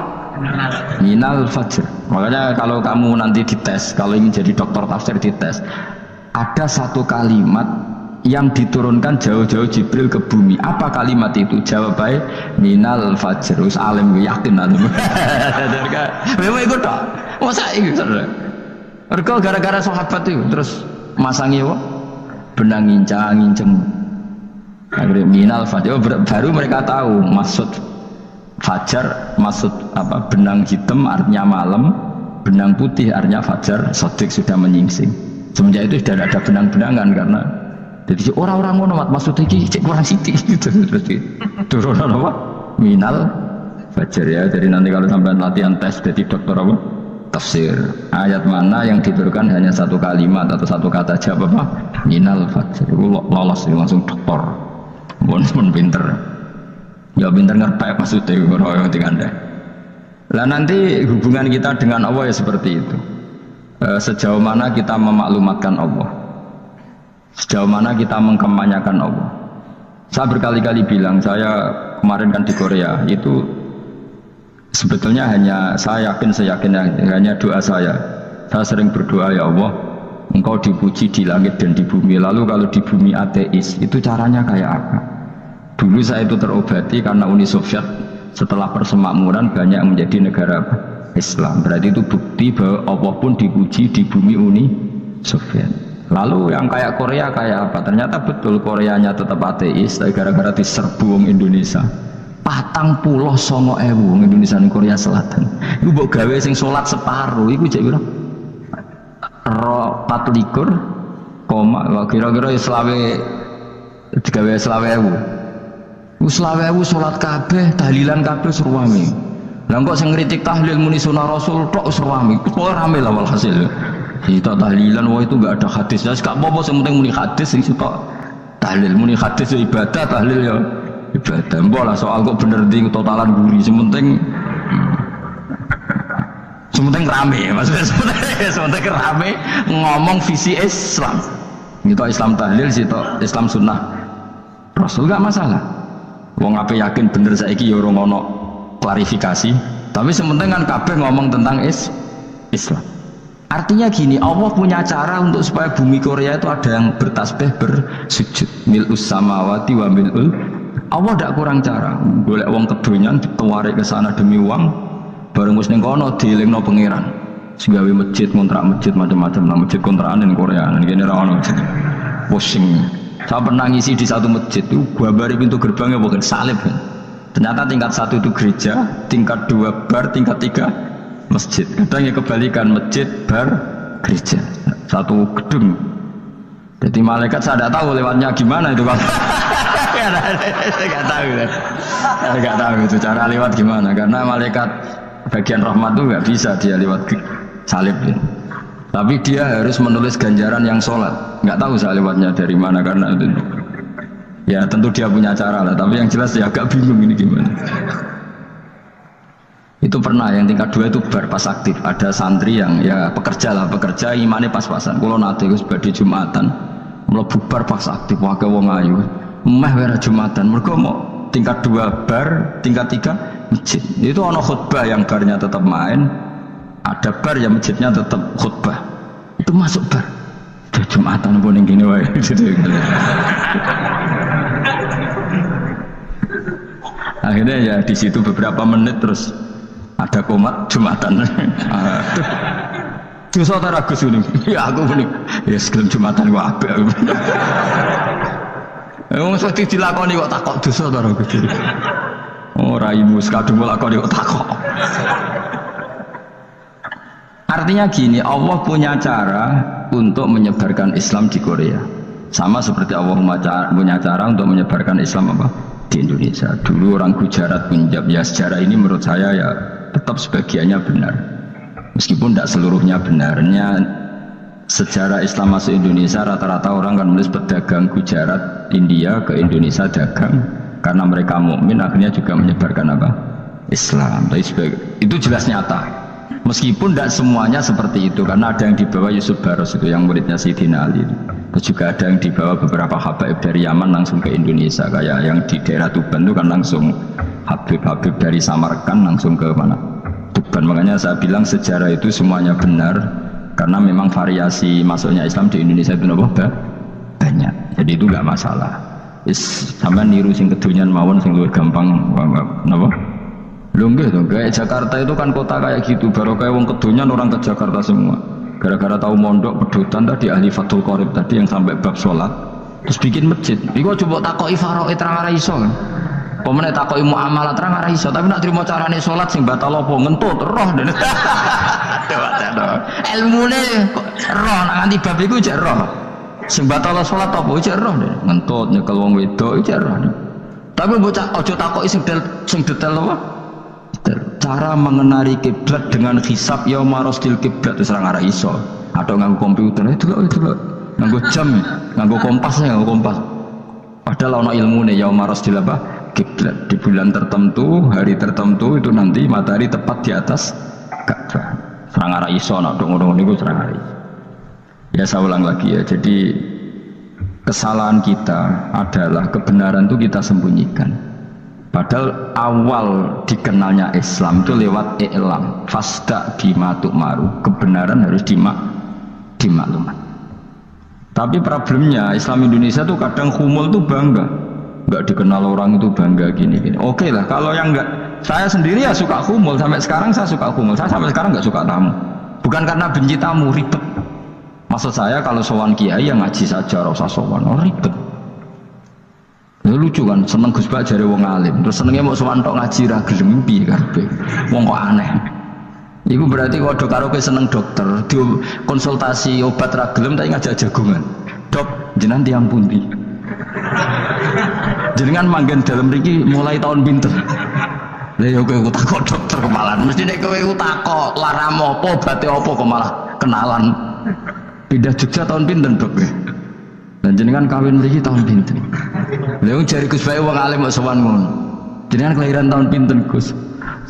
Minal fajr. Makanya kalau kamu nanti dites, kalau ingin jadi dokter tafsir dites, ada 1 kalimat yang diturunkan jauh-jauh Jibril ke bumi. Apa kalimat itu? Jawabannya minal fajr. Us alim yakin alim. Memang ikut tak? Masa itu saudara? Mereka gara-gara sahabat itu terus masangi apa? Benang ngincang. Akhirnya minal fajr. Baru mereka tahu maksud fajar, maksud apa? Benang hitam artinya malam, benang putih artinya fajar. Sodik sudah menyingsing. Semenjak itu sudah ada benang-benangan karena jadi orang-orang ngono maksudnya cek kurang sithik gitu terus turun apa minal fajar ya. Jadi nanti kalau sampai latihan tes jadi dokter apa tafsir, ayat mana yang diturunkan hanya 1 kalimat atau 1 kata jawab apa minal fajar, lolos langsung dokter. Pun pinter ya, pinter ngerti maksudnya orang yang tinggal. Lah nanti hubungan kita dengan Allah ya seperti itu. Sejauh mana kita memaklumatkan Allah, sejauh mana kita mengkampanyekan Allah. Saya berkali-kali bilang, saya kemarin kan di Korea itu Sebetulnya hanya saya yakin hanya doa saya. Saya sering berdoa, ya Allah, Engkau dipuji di langit dan di bumi. Lalu kalau di bumi ateis, itu caranya kayak apa? Dulu saya itu terobati karena Uni Soviet setelah persemakmuran banyak menjadi negara Islam. Berarti itu bukti bahwa Allah pun dipuji di bumi Uni Soviet. Lalu yang kayak Korea kayak apa? Ternyata betul Koreanya tetap ateis, tapi gara-gara diserbu wong Indonesia. 49.000 wong Indonesia ning Korea Selatan. Iku mbok gawe sing salat separuh, iku jek pira? 24, kira-kira selawe digawe 20.000. Selawe salat kabeh, tahlilan kabeh seruame. Lah kok sing ngritik tahlil muni sunah Rasul tok seruame. Kok rame lah walhasil. Kita tahlilan wah itu enggak ada hadisnya, gak apa-apa sing penting muni hadis sing tok tahlil muni hadis ya ibadah, tahlil ya ibadah. Mbok lah soal kok bener di totalan guri sing penting rame, maksudnya sementing rame ngomong visi Islam. Itu Islam tahlil, situ Islam sunnah Rasul gak masalah. Wong ape yakin bener saiki ya ora ono klarifikasi, tapi sementing kan kabeh ngomong tentang Islam. Artinya gini, Allah punya cara untuk supaya bumi Korea itu ada yang bertasbih bersujud. Mil'us samawati wa mil'ul. Allah tidak kurang cara. Golek wong kedonyan ditawarik ke sana demi uang. Bareng wis ning kono dielingno pangeran. Segawe masjid, kontrak masjid macam-macam lah, masjid kontrakan ning Korea. Ngene ra ono. Pusing. Saya pernah ngisi di satu masjid itu, gambari pintu gerbangnya bukan salib kan. Ternyata tingkat 1 itu gereja, tingkat 2 bar, tingkat 3 masjid. Kadang ya kebalikan, masjid, bar, gereja, satu gedung. Jadi malaikat saya tidak tahu lewatnya gimana itu Pak. Saya nggak tahu itu cara lewat gimana, karena malaikat bagian rahmat itu nggak bisa dia lewat salib. Tapi dia harus menulis ganjaran yang sholat. Nggak tahu saya lewatnya dari mana karena itu. Ya tentu dia punya cara lah. Tapi yang jelas ya agak bingung ini gimana. Itu pernah yang tingkat 2 itu bar pas aktif. Ada santri yang ya pekerja imannya pas-pasan. Kalau nanti gue sebagai Jumatan, mlebu bar pas aktif. Wakai wong ayu. Meh wera Jumatan. Mereka mau tingkat 2 bar, tingkat 3 masjid. Itu ono khutbah yang barnya tetap main. Ada bar yang masjidnya tetap khutbah. Itu masuk bar. Udah Jumatan pun yang gini wae. Akhirnya ya di situ beberapa menit terus ada komat Jumatan. Dosa ta Gus ini? Ya aku muni. Ya sebelum Jumatan gua apik. Wong mesti dilakoni kok takok dosa ta Gus. Oh raimu kadung lakoni kok takok. Artinya gini, Allah punya cara untuk menyebarkan Islam di Korea. Sama seperti Allah punya cara untuk menyebarkan Islam apa? Di Indonesia. Dulu orang Gujarat, Punjab, ya sejarah ini menurut saya ya tetap sebagiannya benar. Meskipun tidak seluruhnya benarnya. Sejarah Islam masuk Indonesia rata-rata orang kan menulis pedagang Gujarat, India ke Indonesia dagang karena mereka mukmin akhirnya juga menyebarkan apa? Islam. Tapi itu jelas nyata. Meskipun tidak semuanya seperti itu, karena ada yang dibawa Yusuf Baros itu yang muridnya Sayyidina Ali. Terus juga ada yang dibawa beberapa habaib dari Yaman langsung ke Indonesia, kayak yang di daerah Tuban itu kan langsung habib-habib dari Samarkand langsung ke mana? Tuban. Makanya saya bilang sejarah itu semuanya benar, karena memang variasi masuknya Islam di Indonesia itu banyak. Jadi itu nggak masalah. Sampai niru sing kedonyan mawon sing luwih gampang napa? Lho nggih to, kayak Jakarta itu kan kota kayak gitu, baru kayak wong kedonyan orang ke Jakarta semua. Gara-gara tahu mondok pedotan tadi ahli Fathul Qorib tadi yang sampai bab sholat, terus bikin masjid. Iku coba takoki faraid terang ora iso kan. Pemene takoki muamalah terang ora iso, tapi nak trimo carane sholat sing batal apa ngentut roh. Ilmune roh nak nganti bab iku jek roh. Sing batal sholat apa jek roh ngentut nyekel wong wedok jek roh. Tapi bocah aja takoki sing detail apa? Cara mengenali kiblat dengan hisab yauma rasdil kiblat itu serang arah iso atau nganggo komputer itu loh nganggo jam nganggo kompas padahal ono ilmune yauma rasdil apa kiblat di bulan tertentu hari tertentu itu nanti matahari tepat di atas Ka'bah serang arah iso nak dong niku serang arah iso. Ya saya ulang lagi ya, jadi kesalahan kita adalah kebenaran itu kita sembunyikan. Padahal awal dikenalnya Islam itu lewat i'lam, fasda bima tu'maru, kebenaran harus dimaklumat. Tapi problemnya Islam Indonesia tuh kadang humul tuh bangga, nggak dikenal orang itu bangga gini-gini. Oke lah, kalau yang nggak, saya sendiri ya suka humul, sampai sekarang saya suka humul, saya sampai sekarang nggak suka tamu. Bukan karena benci tamu, ribet. Maksud saya kalau sowan kiai yang ngaji saja, rasa sowan, ribet. Ya lucu kan, seneng Gus Bak jare wong alim, terus senengnya mau sowan tok ngaji ra gelem piye karepe. Wong kok aneh. Iku berarti kalau karo kowe seneng dokter, di konsultasi obat ra gelem tak ngajak jagungan. Dok, jenengan tiyang pundi? Jenengan manggen dalem mriki mulai tahun pinten? Lah ya kowe takok dokter kemalan, mesti nek kowe takok laram apa, obate apa kok malah kenalan. Pindah Jogja tahun pinten, Dok? Dan jenengan kawin mriki tahun pinten? Lha jari Gus Bae wong alim kok sowan ngono. Jenengan kelahiran tahun pinten, Gus?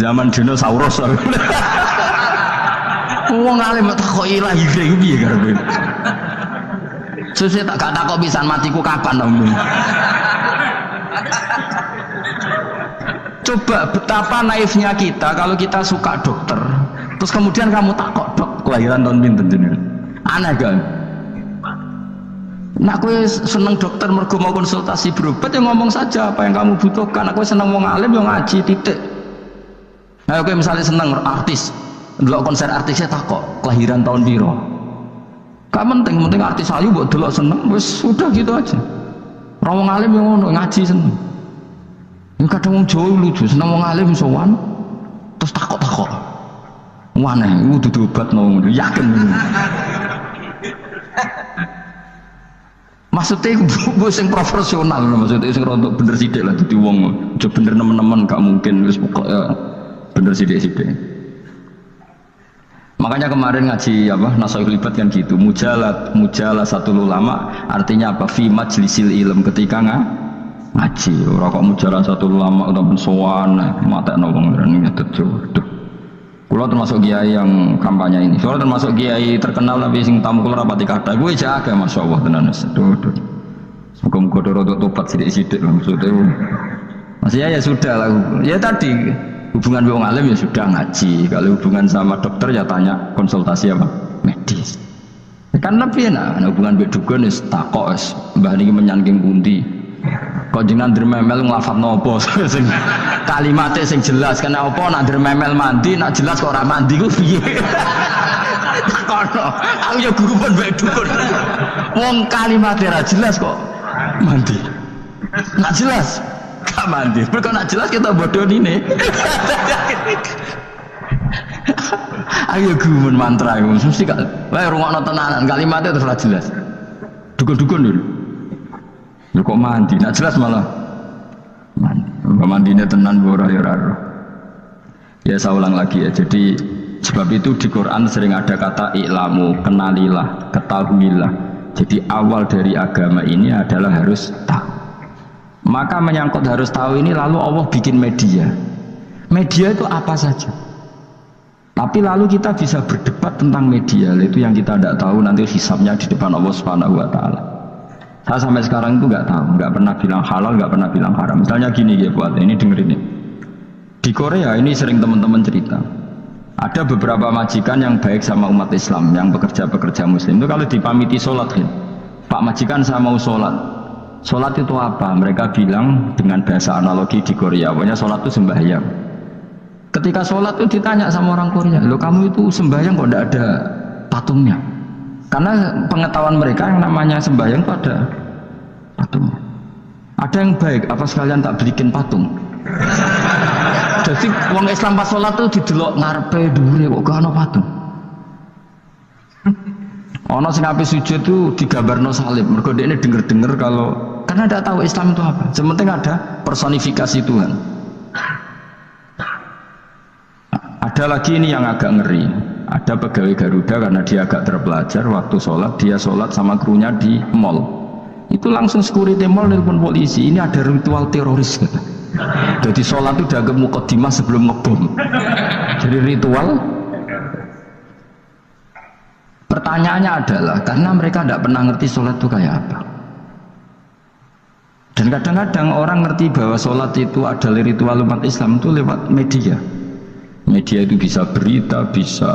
Zaman dinosaurus. Wong alim kok takoki lahir iki piye karepe? Sesuk tak gak takok pisan matiku kapan to. Coba betapa naifnya kita kalau kita suka dokter, terus kemudian kamu takok, Dok, kelahiran tahun pinten jenengan? Aneh kan? Nak kowe seneng dokter mergo mau konsultasi berobat ya ngomong saja apa yang kamu butuhkan. Aku seneng wong alim yang ngaji titik. Nah kowe misalnya seneng artis, ndelok konser artisnya takok kelahiran tahun piro. Gak penting, penting artis ayu mbok delok seneng wis sudah gitu aja. Ora wong alim yang ngono ngaji seneng. Yang kadang wong Jawa lucu, seneng wong alim sowan terus takok-takok. Waneh, iku dudu obat ngono, yakin. Maksudnya gue sing profesional, maksudnya sing rontok bener sidik lah, jadi wong coba bener nemen-nemen gak mungkin, wis pokoknya bener sidik-sidik. Makanya kemarin ngaji apa Nasaihul Ibad kan gitu, mujalah satu ulama artinya apa? Fi majlisil ilm, ketika ngaji. Ora kok mujalah satu ulama utawa sowan matekno wong ngene terjodoh. Kulo termasuk kiai yang kampanye ini. Soalnya termasuk kiai terkenal tapi sing tamu kulo rapati kathah. Kuwi jaga masyaallah tenan wis. Muga-muga rodok tobat sithik-sithik maksudnya. Maksudnya ya sudah lah. Ya tadi hubungan wong alim ya sudah ngaji. Kalau hubungan sama dokter ya tanya konsultasi apa? Medis. Kan lebih enak. Hubungan mbek dukun wis takok wis mbah niki menyangking pundi. Kok jenengan dermemel nglafadzno apa sing kalimate sing jelas kena apa nak dermemel mandi nak jelas kok ora mandi ku piye takono aku ya guru pun mbek dukun wong kalimate ra jelas kok mandi nak jelas gak mandi kok nak jelas kita bodoh ini ayo guru mantra iku mesti gak wae rungokno tenanan kalimate terus ra jelas dukun-dukun dulu lu kok mandi, nak jelas malah mandinya tenan ora ya ora. Ya saya ulang lagi ya. Jadi sebab itu di Quran sering ada kata i'lamu, kenalilah, ketahuilah. Jadi awal dari agama ini adalah harus tahu. Maka menyangkut harus tahu ini lalu Allah bikin media. Media itu apa saja. Tapi lalu kita bisa berdebat tentang media, itu yang kita tidak tahu nanti hisabnya di depan Allah Subhanahu wa taala. Saya sampai sekarang itu nggak tahu, nggak pernah bilang halal, nggak pernah bilang haram. Misalnya gini ya buat ini dengerin ini. Di Korea ini sering teman-teman cerita, ada beberapa majikan yang baik sama umat Islam, yang pekerja Muslim itu kalau dipamiti sholat, ya, Pak majikan saya mau sholat. Sholat itu apa? Mereka bilang dengan bahasa analogi di Korea, pokoknya sholat itu sembahyang. Ketika sholat itu ditanya sama orang Korea, lo kamu itu sembahyang kok tidak ada patungnya? Karena pengetahuan mereka yang namanya sembahyang itu ada patungnya. Ada yang baik, apa sekalian tak belikin patung? Jadi wong Islam pas sholat itu didelok ngarepe dhuwure kok gak ana patung. Ono sing ape sujud itu digambarno salib. Mergo dekne denger-denger kalau karena tidak tahu Islam itu apa. Sementing ada personifikasi Tuhan. Ada lagi ini yang agak ngeri. Ada pegawai Garuda karena dia agak terpelajar waktu sholat, dia sholat sama krunya di mall. Itu langsung security mall nelpon polisi. Ini ada ritual teroris kata. Jadi sholat itu udah mukadimah sebelum ngebom. Jadi ritual. Pertanyaannya adalah karena mereka tidak pernah ngerti sholat itu kayak apa. Dan kadang-kadang orang ngerti bahwa sholat itu adalah ritual umat Islam itu lewat media. Media itu bisa berita, bisa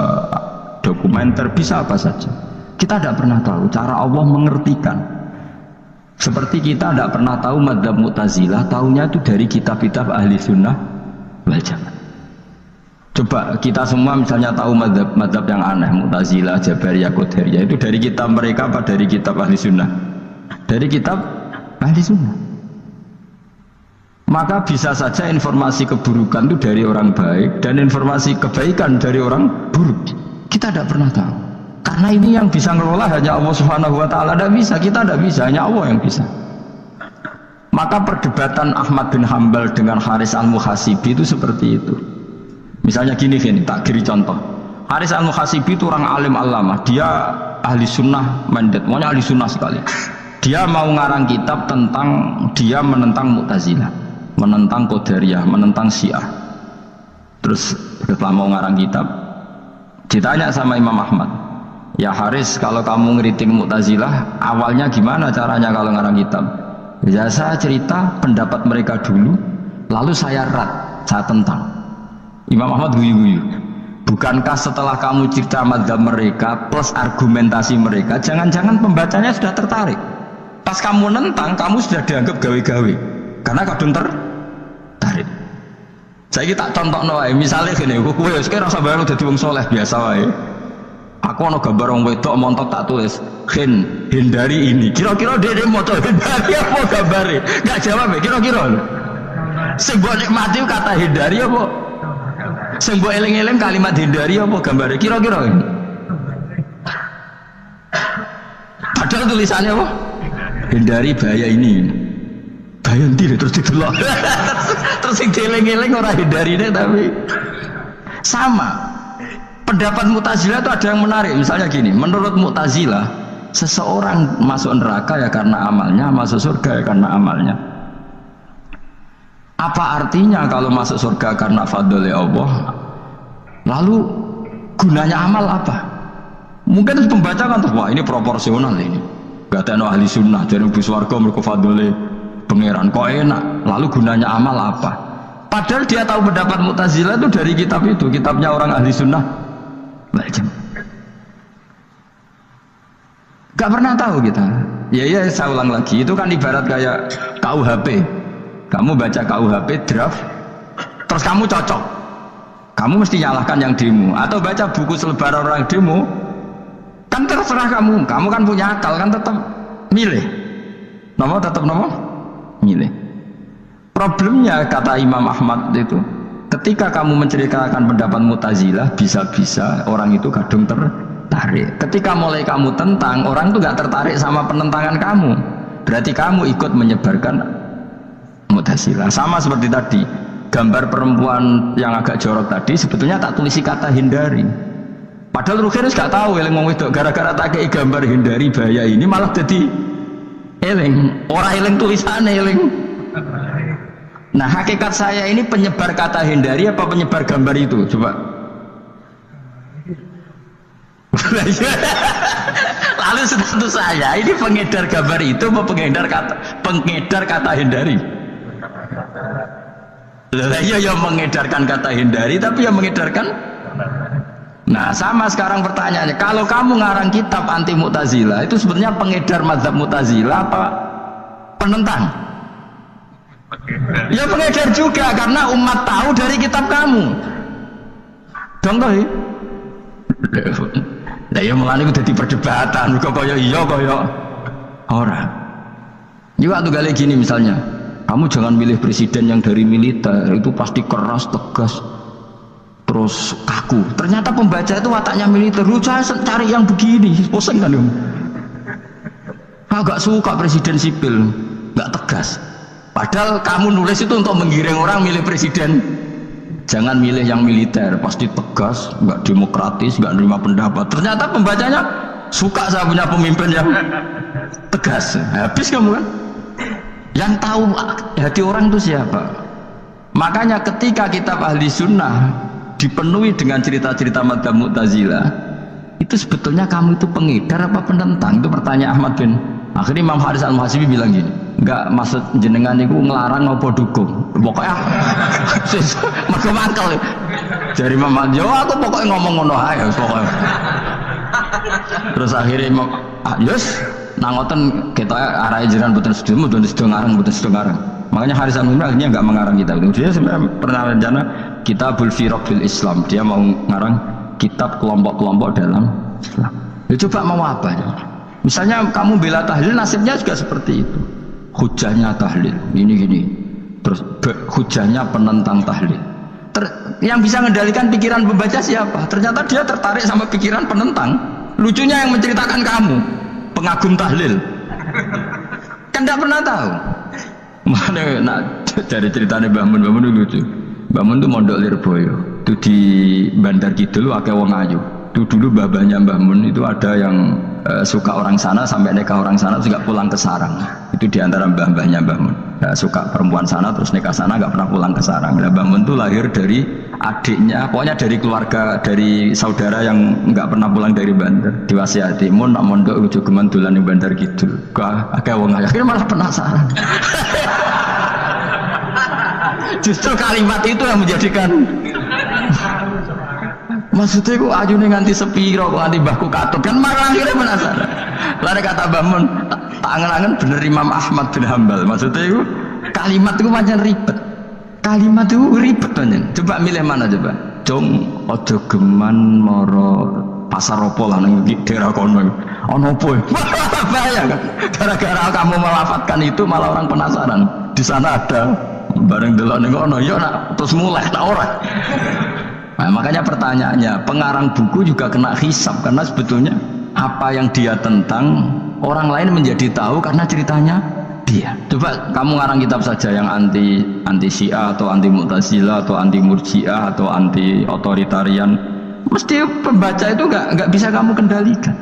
dokumenter, bisa apa saja. Kita tidak pernah tahu cara Allah mengertikan. Seperti kita tidak pernah tahu madzhab Mu'tazilah, tahunya itu dari kitab-kitab ahli sunnah wal jamaah. Coba kita semua misalnya tahu madzhab yang aneh, Mu'tazilah, Jabariyah, Qadariyah, itu dari kitab mereka apa dari kitab ahli sunnah? Dari kitab ahli sunnah. Maka bisa saja informasi keburukan itu dari orang baik dan informasi kebaikan dari orang buruk. Kita tidak pernah tahu. Karena ini yang bisa ngelola hanya Allah Subhanahu wa taala. Tidak bisa, kita tidak bisa, hanya Allah yang bisa. Maka perdebatan Ahmad bin Hambal dengan Haris al-Muhasibi itu seperti itu. Misalnya gini, tak kiri contoh. Haris al-Muhasibi itu orang alim alama, dia ahli sunnah mandat, pokoknya ahli sunnah sekali. Dia mau ngarang kitab tentang dia menentang Mu'tazilah, menentang Qadariyah, menentang Syiah. Terus setelah mau ngarang kitab, ditanya sama Imam Ahmad, ya Haris, kalau kamu ngeritik Mu'tazilah, awalnya gimana caranya kalau ngarang kitab? Ya saya cerita pendapat mereka dulu, lalu saya saya tentang. Imam Ahmad guyu-guyu. Bukankah setelah kamu cerita madzhab mereka plus argumentasi mereka, jangan-jangan pembacanya sudah tertarik? Pas kamu nentang, kamu sudah dianggap gawe-gawe karena kadung tertarik. Saya tak contoh wae, misalnya gini, kowe sekarang rasa bayang dadi wong soleh biasa wae. Aku ana gambar wong wedok montok tak tulis, hindari ini. Kira-kira dia moto hindari apa gambare? Enggak jawab ya, kira-kira. Sing mbok nikmati kata hindari apa? Sing mbok eling-eling kalimat hindari apa gambare? Kira-kira. Padahal tulisannya apa? Hindari bahaya ini. Bahaya nanti terus didelok. Terus yang dieling-eling orang hindari ini, tapi sama. Pendapat Mu'tazilah itu ada yang menarik. Misalnya gini, menurut Mu'tazilah, seseorang masuk neraka ya karena amalnya, masuk surga ya karena amalnya. Apa artinya kalau masuk surga karena fadlnya Allah? Lalu gunanya amal apa? Mungkin pembaca kan tuh, wah ini proporsional ini. Gak ada ahli sunnah jadi ibu swarga mereka fadlnya pangeran kok enak. Lalu gunanya amal apa? Padahal dia tahu pendapat Mu'tazilah itu dari kitab itu, kitabnya orang ahli sunnah. Gak pernah tahu kita. Ya saya ulang lagi, itu kan ibarat kayak KUHP. Kamu baca KUHP draft, terus kamu cocok, kamu mesti nyalahkan yang demo. Atau baca buku selebaran orang demo, kan terserah kamu kan punya akal, kan tetap milih. Tetap milih. Problemnya kata Imam Ahmad itu, ketika kamu menceritakan pendapat Mu'tazilah, bisa-bisa orang itu kadung tertarik. Ketika mulai kamu tentang, orang itu gak tertarik sama penentangan kamu. Berarti kamu ikut menyebarkan Mu'tazilah. Sama seperti tadi, gambar perempuan yang agak jorok tadi, sebetulnya tak tulisi kata hindari. Padahal Rukinus gak tahu eling wong wedok, gara-gara tak kei gambar hindari bahaya ini malah jadi eling. Orang eling tulisannya eling. Nah hakikat saya ini penyebar kata hindari apa penyebar gambar itu? Coba. Lalu status saya ini pengedar gambar itu apa pengedar kata hindari? Iya yang mengedarkan kata hindari, tapi yang mengedarkan. Nah sama sekarang pertanyaannya, kalau kamu ngarang kitab anti Mu'tazilah itu sebenarnya pengedar mazhab Mu'tazilah apa penentang? Ya pengedar juga, karena umat tahu dari kitab kamu. Contoh ya. Nah ya mulanya itu jadi perdebatan, kaya iya kaya orang. Juga tuh kali gini misalnya, kamu jangan milih presiden yang dari militer, itu pasti keras, tegas, terus kaku. Ternyata pembaca itu wataknya militer. Lu cari yang begini, bosan kan kamu? Agak suka presiden sipil, nggak tegas. Padahal kamu nulis itu untuk menggiring orang milih presiden. Jangan milih yang militer, pasti tegas, nggak demokratis, nggak nerima pendapat. Ternyata pembacanya suka saya punya pemimpin yang tegas. Habis kamu kan? Yang tahu hati orang itu siapa? Makanya ketika kitab ahli sunnah dipenuhi dengan cerita-cerita madzhab Mu'tazilah, itu sebetulnya kamu itu pengedar apa penentang? Itu pertanyaan Ahmad bin. Akhirnya Imam Haris al-Muhasibi bilang gini, enggak maksud jenengan niku nglarang apa dukung. Pokoknya mergo mangkel. Dari Imam yo aku pokoknya ngomong ngono ae pokoknya. Terus akhirnya Imam yes nang ngoten kita arahe jenengan mboten sedo ngarang. Makanya Haris Al-Mumri akhirnya enggak mengarang kitab itu. Dia sebenarnya pernah rencana Kitabul Firaq fil Islam. Dia mau ngarang kitab kelompok-kelompok dalam Islam. Ya coba mau apa ya? Misalnya kamu bela tahlil, nasibnya juga seperti itu. Hujahnya tahlil, gini. Terus hujahnya penentang tahlil. Yang bisa mengendalikan pikiran pembaca siapa? Ternyata dia tertarik sama pikiran penentang. Lucunya yang menceritakan kamu, pengagum tahlil. Kan tidak pernah tahu. Mana nak dari ceritanya Mbah Mun itu lucu. Mbah Mun itu mondok Lirboyo. Itu di Bandar Kidul akeh wong ayu. Itu dulu babanya Mbah Mun itu ada yang suka orang sana sampai nikah orang sana juga pulang ke sarang. Itu diantara mbah-mbahnya Mbah Mun. Suka perempuan sana terus nikah sana nggak pernah pulang ke sarang. Nah, Mbah Mun itu lahir dari adiknya, pokoknya dari keluarga, dari saudara yang nggak pernah pulang dari Bandar. Diwasiati Mun nak mondok ujug gemandulan di Bandar Kidul. Akeh wong ayu. Akhirnya malah penasaran. Justru kalimat itu yang menjadikan maksudnya aku ajune nganti sepiro kok nganti mbahku katut kan malah akhirnya penasaran. Lare kata Mbah Mun tak angen-angen bener Imam Ahmad bin Hambal. Maksudnya itu kalimat itu macam ribet. Kalimat itu ribet banget. Coba milih mana coba? Jong ojo geman moro pasar opo lah nang daerah kono. Ono opo? Bahaya kan? Gara-gara kamu melafatkan itu malah orang penasaran. Di sana ada bareng delok ning kono ya nak terus mulai tak ora. Nah, makanya pertanyaannya, pengarang buku juga kena hisab karena sebetulnya apa yang dia tentang orang lain menjadi tahu karena ceritanya dia. Coba kamu ngarang kitab saja yang anti Syiah atau anti Mu'tazilah atau anti Murji'ah atau anti otoritarian, mesti pembaca itu nggak bisa kamu kendalikan.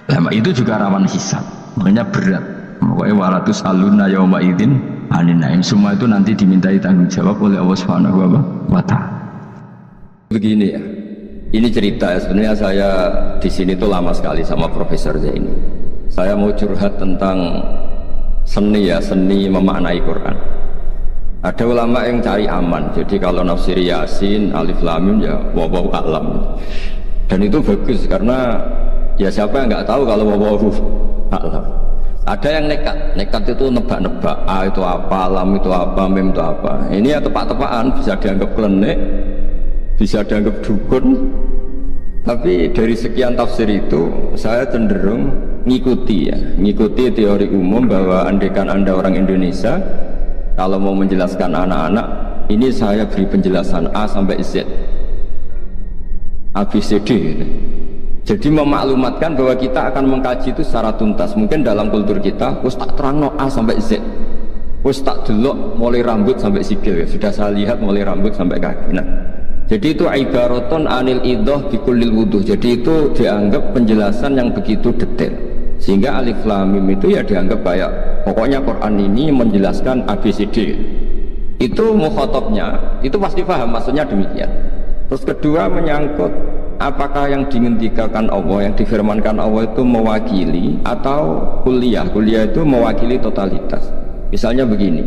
Nah, itu juga rawan hisab, makanya berat. Pokoknya walatus aluna yauma idzin anin naim, semua itu nanti dimintai tanggung jawab oleh Allah Subhanahu wa Ta'ala. Begini ya, ini cerita ya, sebenarnya saya di sini tuh lama sekali sama Profesor Zaini. Saya mau curhat tentang seni ya, seni memaknai Quran. Ada ulama yang cari aman, jadi kalau nafsir Yasin, Alif Lam Mim ya wallahu a'lam. Dan itu bagus karena ya siapa yang nggak tahu kalau wallahu a'lam. Ada yang nekat itu nebak-nebak, A itu apa, Lam itu apa, Mim itu apa. Ini ya tepak-tepakan, bisa dianggap klenik, bisa dianggap dukun. Tapi dari sekian tafsir itu saya cenderung ngikuti teori umum bahwa andaikan Anda orang Indonesia, kalau mau menjelaskan anak-anak, ini saya beri penjelasan A sampai Z, ABCD gitu. Jadi memaklumatkan bahwa kita akan mengkaji itu secara tuntas. Mungkin dalam kultur kita wis tak terangno A sampai Z, wis tak delok mulai rambut sampai sikil ya. Sudah saya lihat mulai rambut sampai kaki. Nah, jadi itu ibaratun anil idhah bikulil wuduh. Jadi itu dianggap penjelasan yang begitu detail. Sehingga Alif Lam Mim itu ya dianggap kayak pokoknya Quran ini menjelaskan ABCD. Itu mukhatabnya, itu pasti paham maksudnya demikian. Terus kedua menyangkut apakah yang dihentikan Allah, yang difirmankan Allah itu mewakili atau kuliah itu mewakili totalitas. Misalnya begini,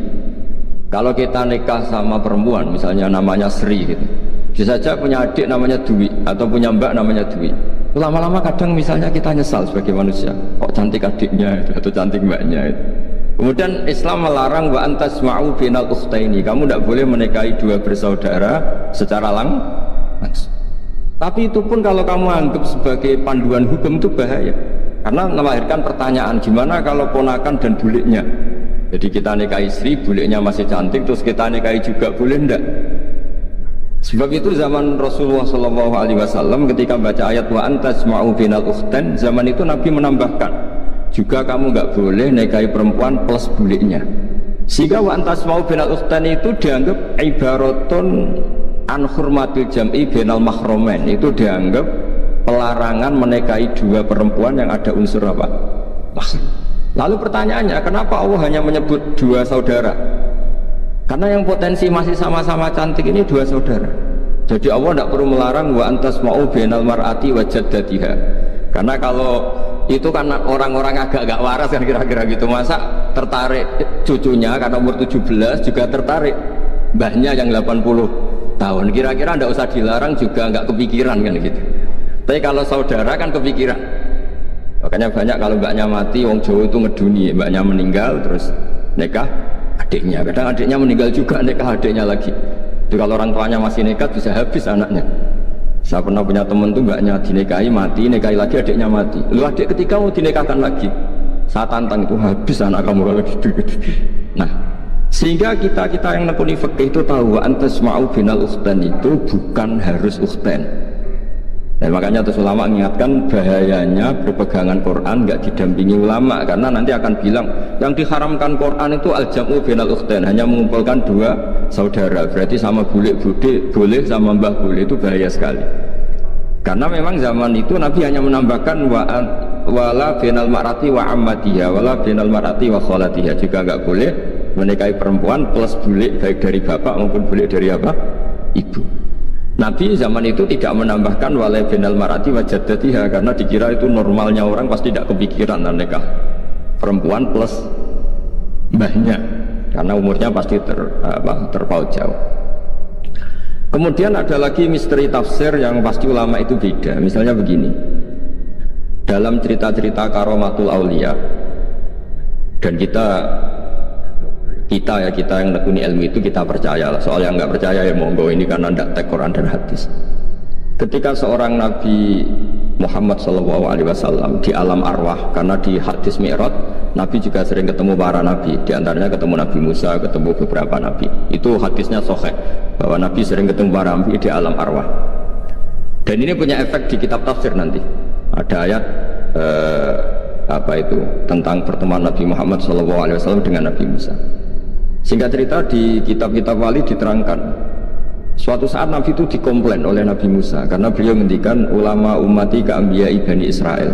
kalau kita nikah sama perempuan, misalnya namanya Sri gitu, bisa saja punya adik namanya Dwi atau punya mbak namanya Dwi. Lama-lama kadang misalnya kita nyesal sebagai manusia, kok cantik adiknya itu, atau cantik mbaknya itu. Kemudian Islam melarang wa antasma'u binal ukhtaini, kamu tidak boleh menikahi dua bersaudara secara langsung. Tapi itu pun kalau kamu anggap sebagai panduan hukum itu bahaya, karena melahirkan pertanyaan gimana kalau ponakan dan buliknya. Jadi kita nikahi istri, buliknya masih cantik, terus kita nikahi juga, boleh enggak? Sebab itu zaman Rasulullah SAW ketika baca ayat wa antasma'u binal ukhtain, zaman itu Nabi menambahkan juga kamu enggak boleh nikahi perempuan plus buliknya. Sehingga wa antasma'u binal ukhtain itu dianggap ibaratun an hurmatil jam'i binal mahromen, itu dianggap pelarangan menikahi dua perempuan yang ada unsur apa? Mahram. Lalu pertanyaannya, kenapa Allah hanya menyebut dua saudara? Karena yang potensi masih sama-sama cantik ini dua saudara. Jadi Allah tidak perlu melarang wa antasma'u binal mar'ati wa jaddatiha. Karena kalau itu kan orang-orang agak waras kan kira-kira gitu. Masa tertarik cucunya karena umur 17 juga tertarik mbahnya yang 80 tahun. Kira-kira ndak usah dilarang juga nggak kepikiran kan gitu. Tapi kalau saudara kan kepikiran. Makanya banyak kalau mbaknya mati, wong Jawa itu ngeduni, mbaknya meninggal terus nikah adiknya. Kadang adiknya meninggal juga nikah adiknya lagi. Itu kalau orang tuanya masih nekat bisa habis anaknya. Saya pernah punya teman tuh mbaknya dinikahi mati, nikahi lagi adiknya mati. Lu adik ketika mau dinikahkan lagi, saya tantang itu habis anak kamu kalau gitu. Nah, sehingga kita yang nekuni fikih itu tahu antasma'u binal ukhtan itu bukan harus ukhtan. Dan makanya terus ulama mengingatkan bahayanya berpegangan Quran nggak didampingi ulama, karena nanti akan bilang yang diharamkan Quran itu al-jam'u binal ukhtan, hanya mengumpulkan dua saudara, berarti sama bule bude boleh sama mbah boleh, itu bahaya sekali. Karena memang zaman itu Nabi hanya menambahkan wala binal mar'ati wa ammatiha wala binal mar'ati wa kholatiha, juga nggak boleh menikahi perempuan plus bule baik dari bapak maupun bule dari apa? Ibu. Nabi zaman itu tidak menambahkan wala binal mar'ati wa jaddatiha, karena dikira itu normalnya orang pasti tidak kepikiran nikah perempuan plus mbahnya, karena umurnya pasti terpaut jauh. Kemudian ada lagi misteri tafsir yang pasti ulama itu beda. Misalnya begini, dalam cerita-cerita karomatul aulia, dan kita yang nekuni ilmu itu kita percaya lah. Soal yang nggak percaya ya monggo, ini karena tidak tek Quran dan hadis. Ketika seorang Nabi Muhammad SAW di alam arwah, karena di hadis Mi'raj Nabi juga sering ketemu para nabi, di antaranya ketemu Nabi Musa, ketemu beberapa nabi. Itu hadisnya sahih bahwa Nabi sering ketemu para nabi di alam arwah. Dan ini punya efek di kitab tafsir nanti. Ada ayat tentang pertemuan Nabi Muhammad SAW dengan Nabi Musa. Singkat cerita di kitab-kitab wali diterangkan, suatu saat Nabi itu dikomplain oleh Nabi Musa karena beliau menghentikan ulama ummati ka'ambiyai Bani Israel.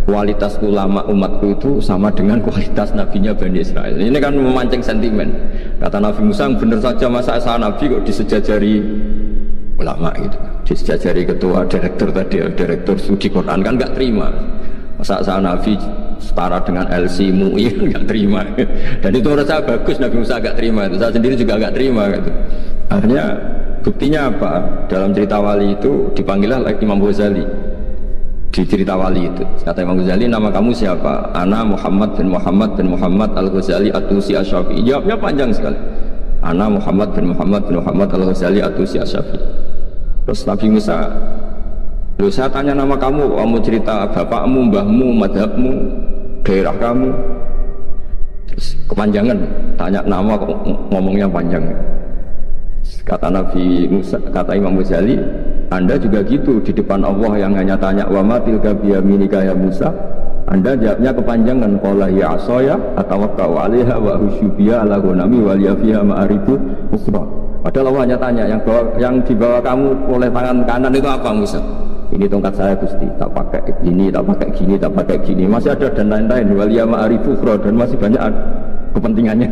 Kualitas ulama umatku itu sama dengan kualitas nabinya Bani Israel. Ini kan memancing sentimen. Kata Nabi Musa, benar saja masa saya Nabi kok disejajari ulama gitu, disejajari ketua direktur tadi, direktur studi Quran, kan nggak terima. Masa saya Nabi setara dengan LC MUI, nggak terima. Dan itu menurut saya bagus, Nabi Musa nggak terima itu, saya sendiri juga nggak terima gitu. Akhirnya buktinya apa? Dalam cerita wali itu dipanggillah Imam Ghazali. Di cerita wali itu kata Imam Ghazali, nama kamu siapa? Ana Muhammad bin Muhammad Al-Ghazali At-Tusi Asy-Syafi'i. Jawabnya panjang sekali. Ana Muhammad bin Muhammad Al-Ghazali At-Tusi Asy-Syafi'i. Terus Nabi Musa, loh saya tanya nama kamu cerita bapakmu, mbahmu, madhabmu, daerah kamu. Terus kepanjangan, tanya nama ngomongnya panjang. Kata Nabi Musa, kata Imam Ghazali, Anda juga gitu di depan Allah yang hanya tanya wa ma tilka biyaminika ya Musa, Anda jawabnya kepanjangan, qala ya asaya atawakkau 'alaiha wa husyubiya ala ghanami wa liya fiha ma'aribu ukhra. Padahal Allah hanya tanya yang dibawa kamu oleh tangan kanan itu apa Musa? Ini tongkat saya Gusti, tak pakai gini, tak pakai gini, tak pakai gini. Masih ada dan lain-lain, wa liya ma'aribu ukhra, dan masih banyak kepentingannya.